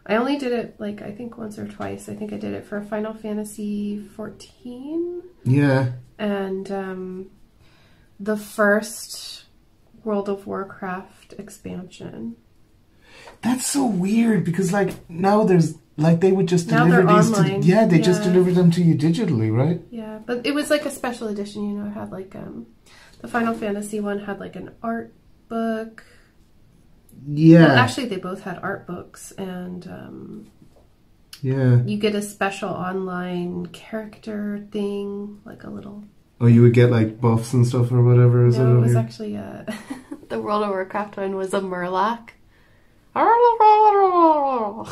I only did it, like, I think once or twice. I think I did it for Final Fantasy 14. Yeah. And the first World of Warcraft expansion. That's so weird because, like, now there's, like, they would just now deliver these online. they just deliver them to you digitally, right? Yeah, but it was like a special edition, you know, it had like, the Final Fantasy one had like an art book. Yeah. Well, actually, they both had art books, and yeah, you get a special online character thing, like a little. Oh, you would get like buffs and stuff or whatever. No, it was actually the World of Warcraft one was a Murloc. I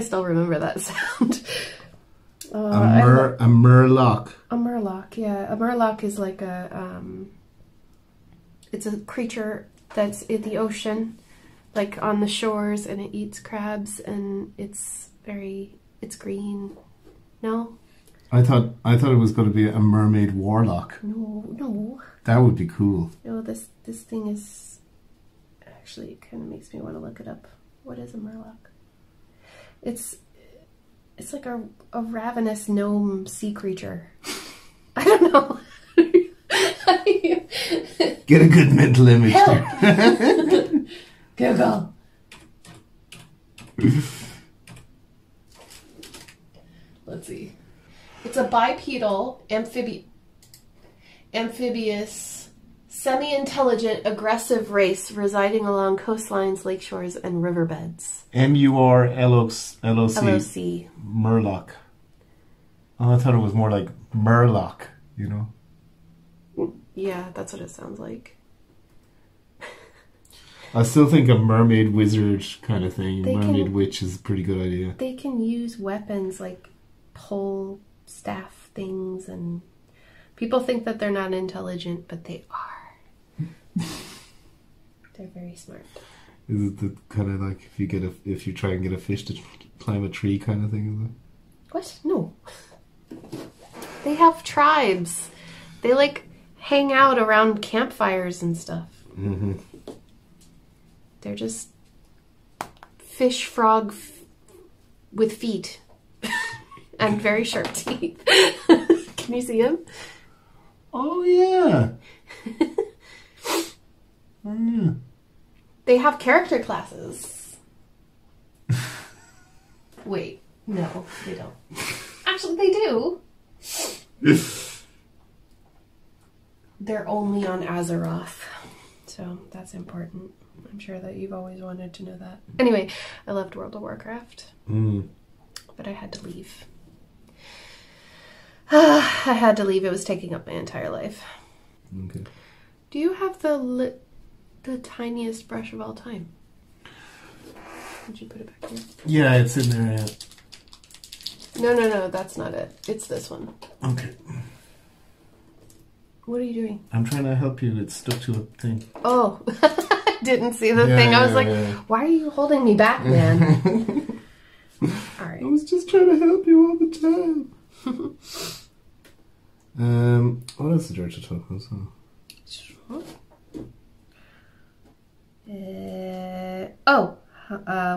still remember that sound. A Murloc. A Murloc, yeah. A Murloc is like it's a creature that's in the ocean, like on the shores, and it eats crabs, and it's green. No? I thought it was going to be a mermaid warlock. No. That would be cool. No, this thing is actually, it kind of makes me want to look it up. What is a Murloc? It's like a ravenous gnome sea creature. I don't know. Get a good mental image there. Google. Let's see. It's a bipedal, amphibious, semi-intelligent, aggressive race residing along coastlines, lakeshores, and riverbeds. Murloc. LOC. Murloc. Oh, I thought it was more like Murloc, you know? Yeah, that's what it sounds like. I still think a mermaid wizard kind of thing, witch is a pretty good idea. They can use weapons like pole staff things, and people think that they're not intelligent, but they are. They're very smart. Is it the kind of like if you try and get a fish to climb a tree kind of thing? Is it? What? No. They have tribes. They like hang out around campfires and stuff. Mm-hmm. They're just fish frog with feet and very sharp teeth. Can you see them? Oh yeah. Oh yeah. They have character classes. Wait, no, they don't. Actually, they do. they're only on Azeroth. So that's important. I'm sure that you've always wanted to know that. Anyway, I loved World of Warcraft. But I had to leave. I had to leave. It was taking up my entire life. Okay. Do you have the tiniest brush of all time? Did you put it back here? Yeah, it's in there. Yeah. No, that's not it. It's this one. Okay. What are you doing? I'm trying to help you. It's stuck to a thing. Oh, I didn't see the thing. I was like, why are you holding me back, man? All right. I was just trying to help you all the time. What else did you have to talk about?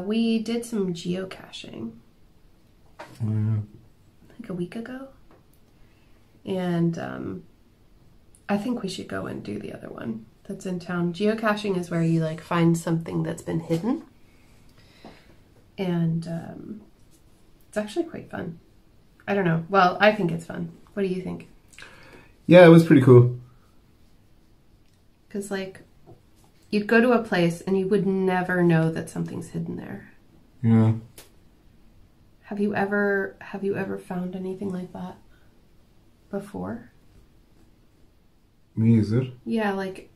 We did some geocaching. Oh, yeah. Like a week ago. And I think we should go and do the other one that's in town. Geocaching is where you like find something that's been hidden. And it's actually quite fun. I don't know. Well, I think it's fun. What do you think? Yeah, it was pretty cool. Because like you'd go to a place and you would never know that something's hidden there. Yeah. Have you ever found anything like that before? Me, is it? Yeah, like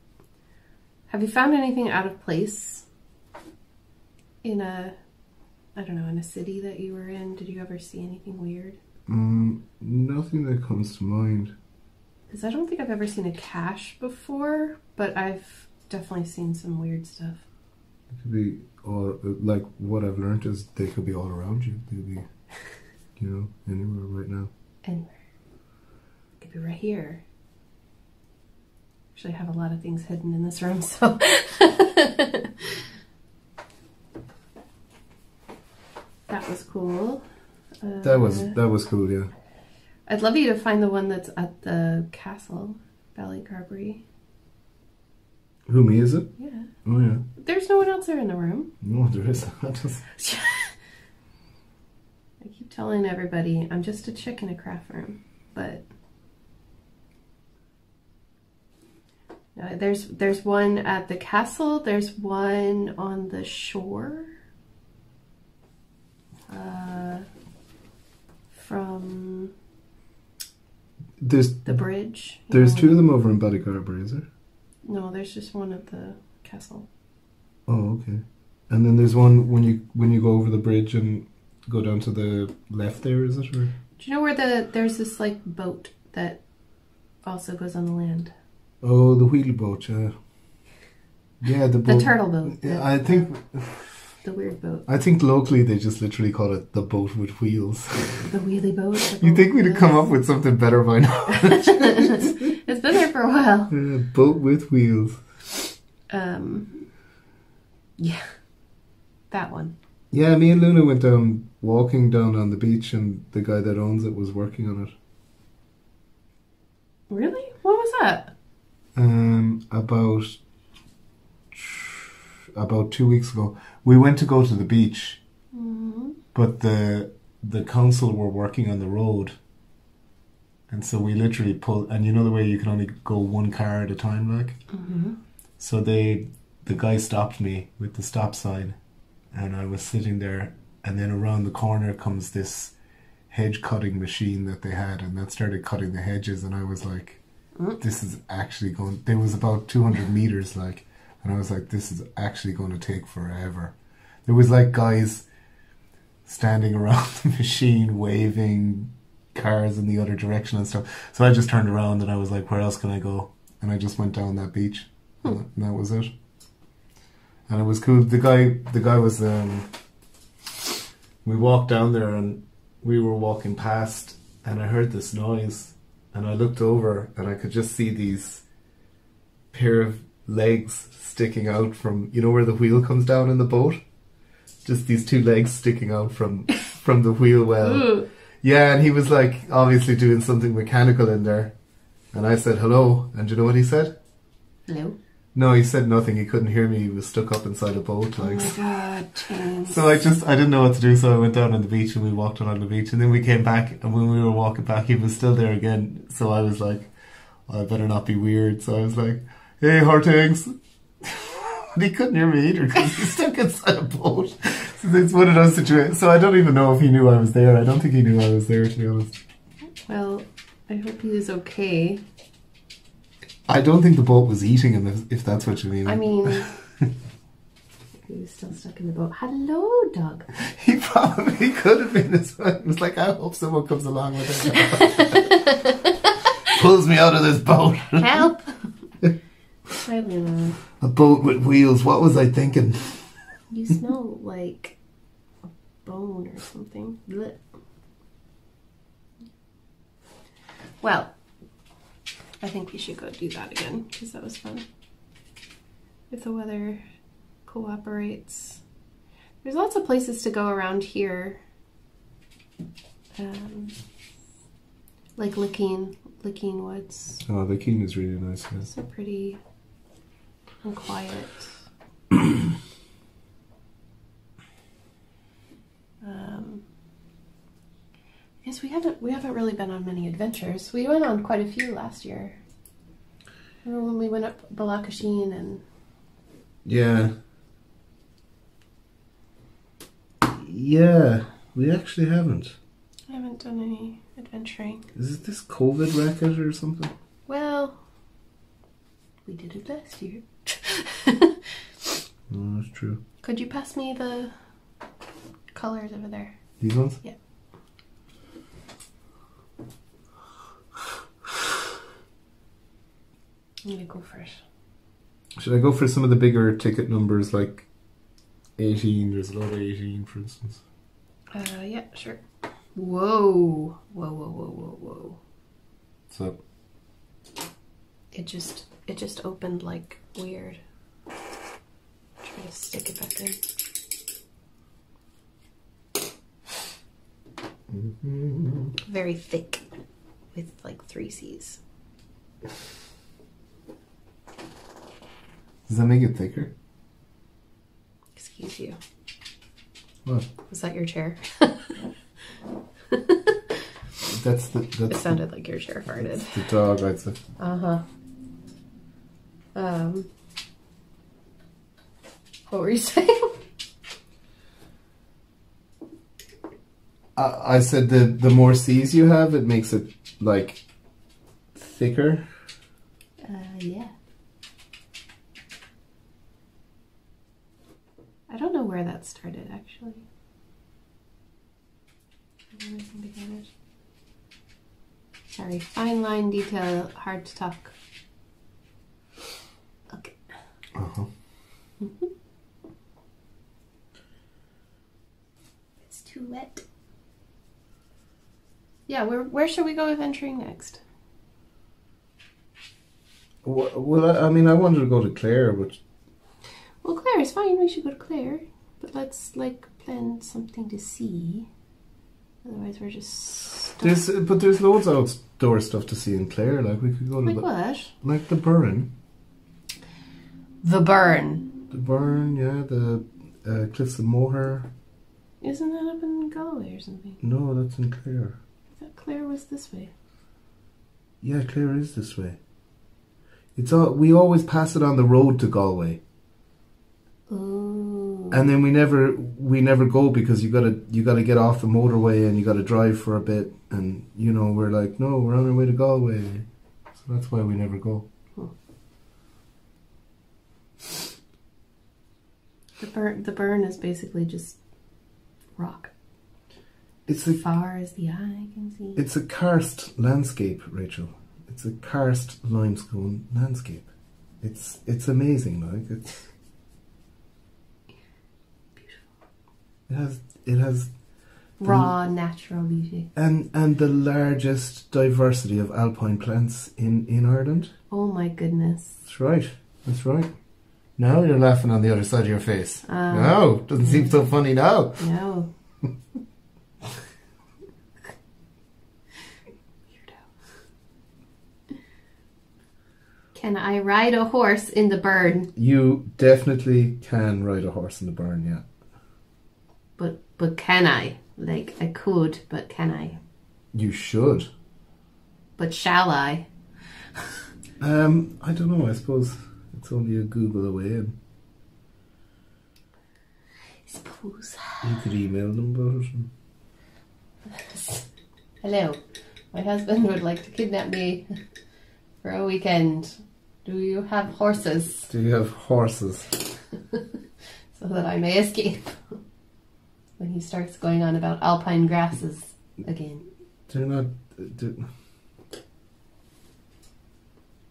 have you found anything out of place in a city that you were in? Did you ever see anything weird? Nothing that comes to mind. Because I don't think I've ever seen a cache before, but I've definitely seen some weird stuff. It could be all, like, what I've learned is they could be all around you. They could be, anywhere right now. Anywhere. It could be right here. Actually, I have a lot of things hidden in this room, so... That was cool. That was cool, yeah. I'd love you to find the one that's at the castle, Ballycarberry. Who, me, is it? Yeah. Oh, yeah. There's no one else there in the room. No, there isn't. I keep telling everybody I'm just a chick in a craft room, but no, there's one at the castle. There's one on the shore. From there's the bridge. There's two of them over in Ballycarberry, is there? No, there's just one at the castle. Oh, okay. And then there's one when you go over the bridge and go down to the left there, is it? Or? Do you know where there's this like boat that also goes on the land? Oh, the wheel boat, yeah. Yeah, the boat. The turtle boat. Yeah, I think... The weird boat. I think locally they just literally call it the boat with wheels. The wheelie boat. You'd think we'd have come up with something better by now. It's been there for a while. Boat with wheels. Yeah. That one. Yeah, me and Luna went down, walking down on the beach, and the guy that owns it was working on it. Really? What was that? About 2 weeks ago. We went to go to the beach, but the council were working on the road, and so we literally pulled. And you know the way you can only go one car at a time, like. So the guy stopped me with the stop sign, and I was sitting there, and then around the corner comes this hedge cutting machine that they had, and that started cutting the hedges, and I was like, "This is actually going." There was about 200 meters, like. And I was like, this is actually going to take forever. There was like guys standing around the machine, waving cars in the other direction and stuff. So I just turned around and I was like, where else can I go? And I just went down that beach. And that was it. And it was cool. The guy was, we walked down there and we were walking past and I heard this noise. And I looked over and I could just see these pair of legs sticking out from, you know where the wheel comes down in the boat? Just these two legs sticking out from the wheel well. Ooh. Yeah, and he was like obviously doing something mechanical in there. And I said hello, and do you know what he said? Hello? No, he said nothing. He couldn't hear me. He was stuck up inside a boat. Like. Oh my god, James. So I didn't know what to do, so I went down on the beach and we walked on the beach, and then we came back, and when we were walking back he was still there again. So I was like, I better not be weird. So I was like, hey, Hortense. But he couldn't hear me either because he's stuck inside a boat. So it's one of those situations. So I don't even know if he knew I was there. I don't think he knew I was there, to be honest. Well, I hope he was okay. I don't think the boat was eating him, if that's what you mean. I mean... He was still stuck in the boat. Hello, dog. He probably could have been as well. It was like, I hope someone comes along with him. Pulls me out of this boat. Help! I don't know. A boat with wheels. What was I thinking? You smell like a bone or something. Blech. Well, I think we should go do that again because that was fun. If the weather cooperates. There's lots of places to go around here. Like Licking Woods. Oh, the King is really nice. Yeah. So pretty and quiet. I guess we haven't really been on many adventures. We went on quite a few last year. Remember when we went up Balakasheen and... Yeah. Yeah, we actually haven't. I haven't done any adventuring. Is this COVID racket or something? Well, we did it last year. Oh, that's true. Could you pass me the colors over there? These ones? Yeah. I'm gonna go first. Should I go for some of the bigger ticket numbers, like 18? There's a lot of 18, for instance. Yeah, sure. Whoa. Whoa, whoa, whoa, whoa, whoa. So It just opened like weird. Try to stick it back in. Very thick with like 3 C's. does that make it thicker? Excuse you. What? Was that your chair? That's It sounded like your chair farted. That's the dog, I'd say. What were you saying? I said the more C's you have, it makes it like thicker. Yeah. I don't know where that started actually. Sorry, fine line detail, hard to talk. Okay. Uh-huh. It's too wet. Yeah, where should we go adventuring next? Well, I mean, I wanted to go to Clare, but... Well, Clare is fine. We should go to Clare. But let's, like, plan something to see. Otherwise, we're just stuck. There's loads of outdoor stuff to see in Clare. Like, we could go to... Like what? Like the Burn. The Burn. The Burn, yeah. The Cliffs of Moher. Isn't that up in Galway or something? No, that's in Clare. I thought Clare was this way. Yeah, Clare is this way. We always pass it on the road to Galway. Ooh. And then we never go because you gotta get off the motorway and you gotta drive for a bit, and we're like, no, we're on our way to Galway, so that's why we never go. The burn is basically just rock. It's as far as the eye can see. It's a karst landscape, Rachel. It's a karst limestone landscape. It's amazing, like it's beautiful. It has raw natural beauty. And the largest diversity of alpine plants in Ireland. Oh my goodness. That's right. That's right. Now you're laughing on the other side of your face. No, doesn't seem so funny now. No. Can I ride a horse in the burn? You definitely can ride a horse in the burn, yeah. But can I? Like, I could, but can I? You should. But shall I? I don't know. I suppose it's only a Google away, and Suppose. you could email them about it. Hello. My husband would like to kidnap me for a weekend. Do you have horses? Do you have horses? So that I may escape. When he starts going on about alpine grasses again. They're not.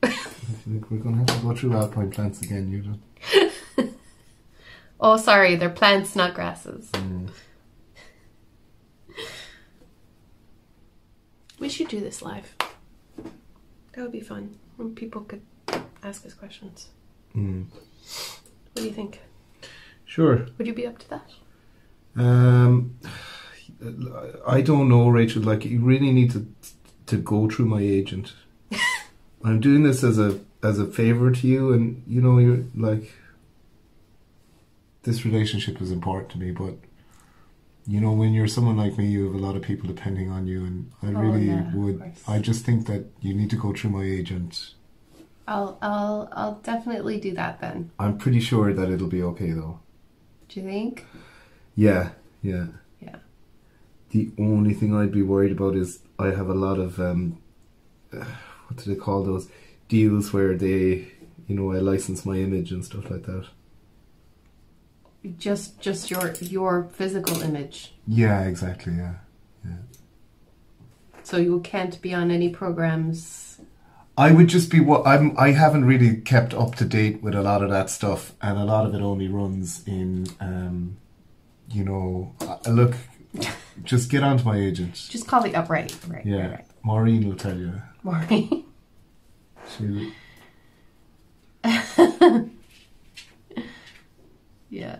I think we're going to have to go through alpine plants again, you don't. Oh, sorry, they're plants, not grasses. We should do this live. That would be fun. When people could ask us questions. What do you think? Sure. Would you be up to that? I don't know, Rachel. Like, you really need to go through my agent. I'm doing this as a favor to you, and you know, you're like, this relationship is important to me, but you know, when you're someone like me, you have a lot of people depending on you, and I really would. I just think that you need to go through my agent. I'll definitely do that then. I'm pretty sure that it'll be okay, though. Do you think? Yeah. The only thing I'd be worried about is I have a lot of what do they call those deals where they, you know, I license my image and stuff like that. Just your physical image. Yeah, exactly. Yeah. So you can't be on any programs. I would just be I haven't really kept up to date with a lot of that stuff, and a lot of it only runs in you know, look, just get onto my agent. Just call the right. Yeah, right. Maureen will tell you. Maureen. Yeah.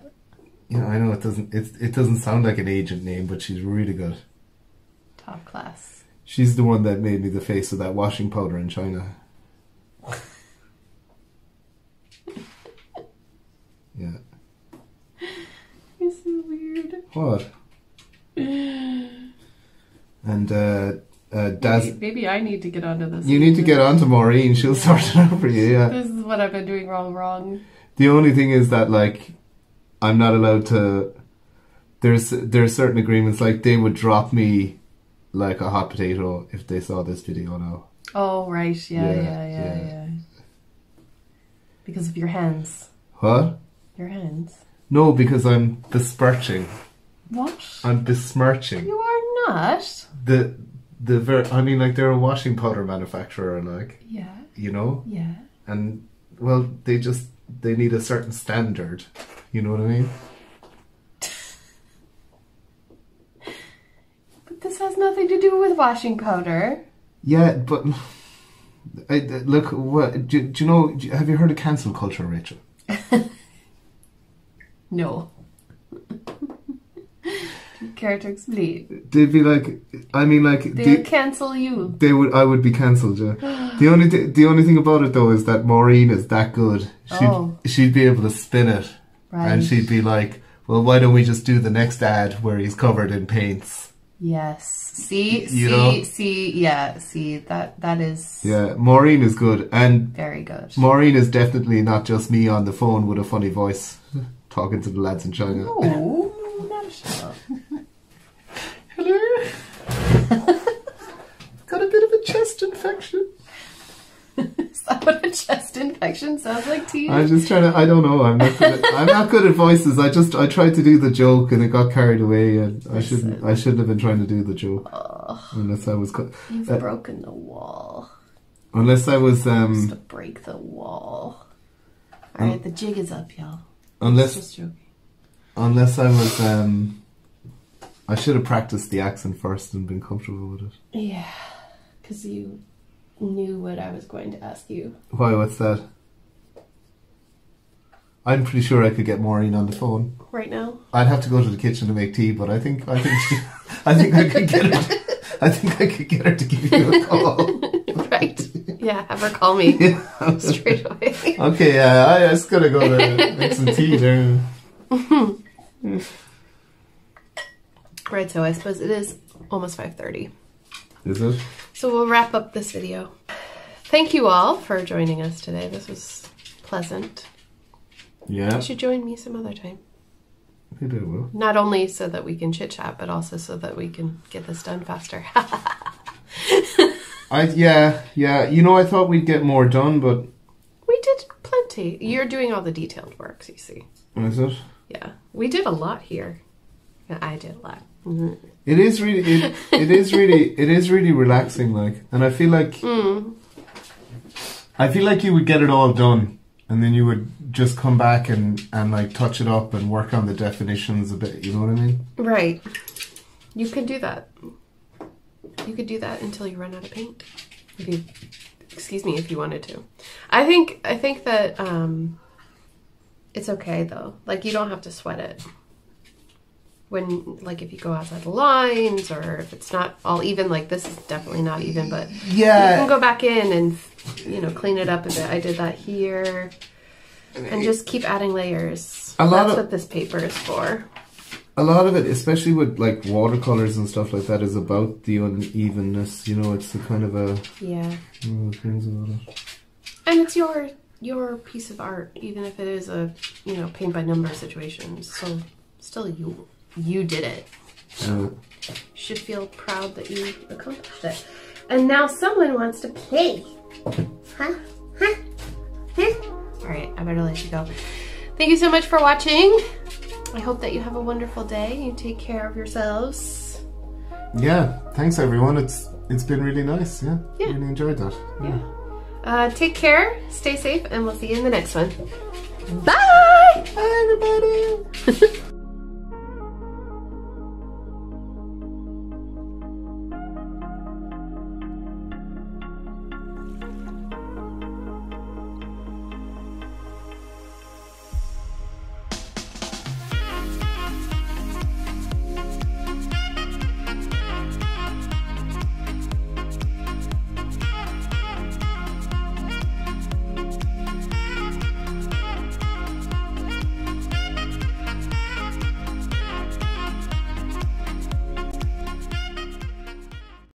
Yeah, I know it doesn't sound like an agent name, but she's really good. Top class. She's the one that made me the face of that washing powder in China. Yeah. You're so weird. What? And Daz. Maybe I need to get onto this. You need to get onto Maureen. She'll sort it out for you. Yeah. This is what I've been doing wrong. The only thing is that, like, I'm not allowed to. There's certain agreements, like they would drop me like a hot potato if they saw this video now. Oh right, yeah. Because of your hands. What? Your hands. No, because I'm besmirching. What? I'm besmirching. You are not. I mean, like, they're a washing powder manufacturer, like. Yeah. You know. Yeah. And well, they need a certain standard. You know what I mean? But this has nothing to do with washing powder. Yeah, but look, what do you know? Have you heard of cancel culture, Rachel? No. Care to explain? They'd be like, I mean, like they'd cancel you. I would be cancelled. Yeah. The only thing about it though is that Maureen is that good. She'd be able to spin it, right. And she'd be like, well, why don't we just do the next ad where he's covered in paints? Yes. See, that is. Yeah, Maureen is good, and very good. Maureen is definitely not just me on the phone with a funny voice talking to the lads in China. No, not a show. Hello. Got a bit of a chest infection. Is that what a chest infection sounds like to you? I'm just trying to. I don't know. I'm not good at voices. I tried to do the joke and it got carried away, and I shouldn't have been trying to do the joke. Unless I was. You've broken the wall. Unless I was. Just to break the wall. All right, the jig is up, y'all. Unless I was. I should have practiced the accent first and been comfortable with it. Yeah, because you knew what I was going to ask you. Why? What's that? I'm pretty sure I could get Maureen on the phone right now. I'd have to go to the kitchen to make tea, but I think I could get her. I think I could get her to give you a call. Right? Yeah, have her call me straight away. Okay, yeah, I just gotta go to make some tea there. Right, so I suppose it is almost 5:30. Is it? So we'll wrap up this video. thank you all for joining us today. This was pleasant. Yeah. You should join me some other time. Maybe I will. Not only so that we can chit chat, but also so that we can get this done faster. Yeah. You know, I thought we'd get more done, but We did plenty. You're doing all the detailed works, you see. is it? Yeah, we did a lot here. Yeah, I did a lot. Mm-hmm. It is really relaxing, like, and I feel like you would get it all done, and then you would just come back and like touch it up and work on the definitions a bit. You know what I mean? right. You can do that. You could do that until you run out of paint. If you wanted to. I think that it's okay though. Like, you don't have to sweat it. When, like, if you go outside the lines, or if it's not all even, like this is definitely not even, but yeah, you can go back in and, you know, clean it up a bit. I did that here, and just keep adding layers. That's what this paper is for. A lot of it, especially with like watercolors and stuff like that, is about the unevenness. You know, it's the kind of a things about it. And it's your piece of art, even if it is a, you know, paint by number situation. So still you did it. So you should feel proud that you accomplished it. And now someone wants to play. Huh? All right, I better let you go. Thank you so much for watching. I hope that you have a wonderful day. You take care of yourselves. Yeah, thanks everyone. It's been really nice. Yeah. Really enjoyed that. Yeah. Take care, stay safe, and we'll see you in the next one. Bye! Bye everybody!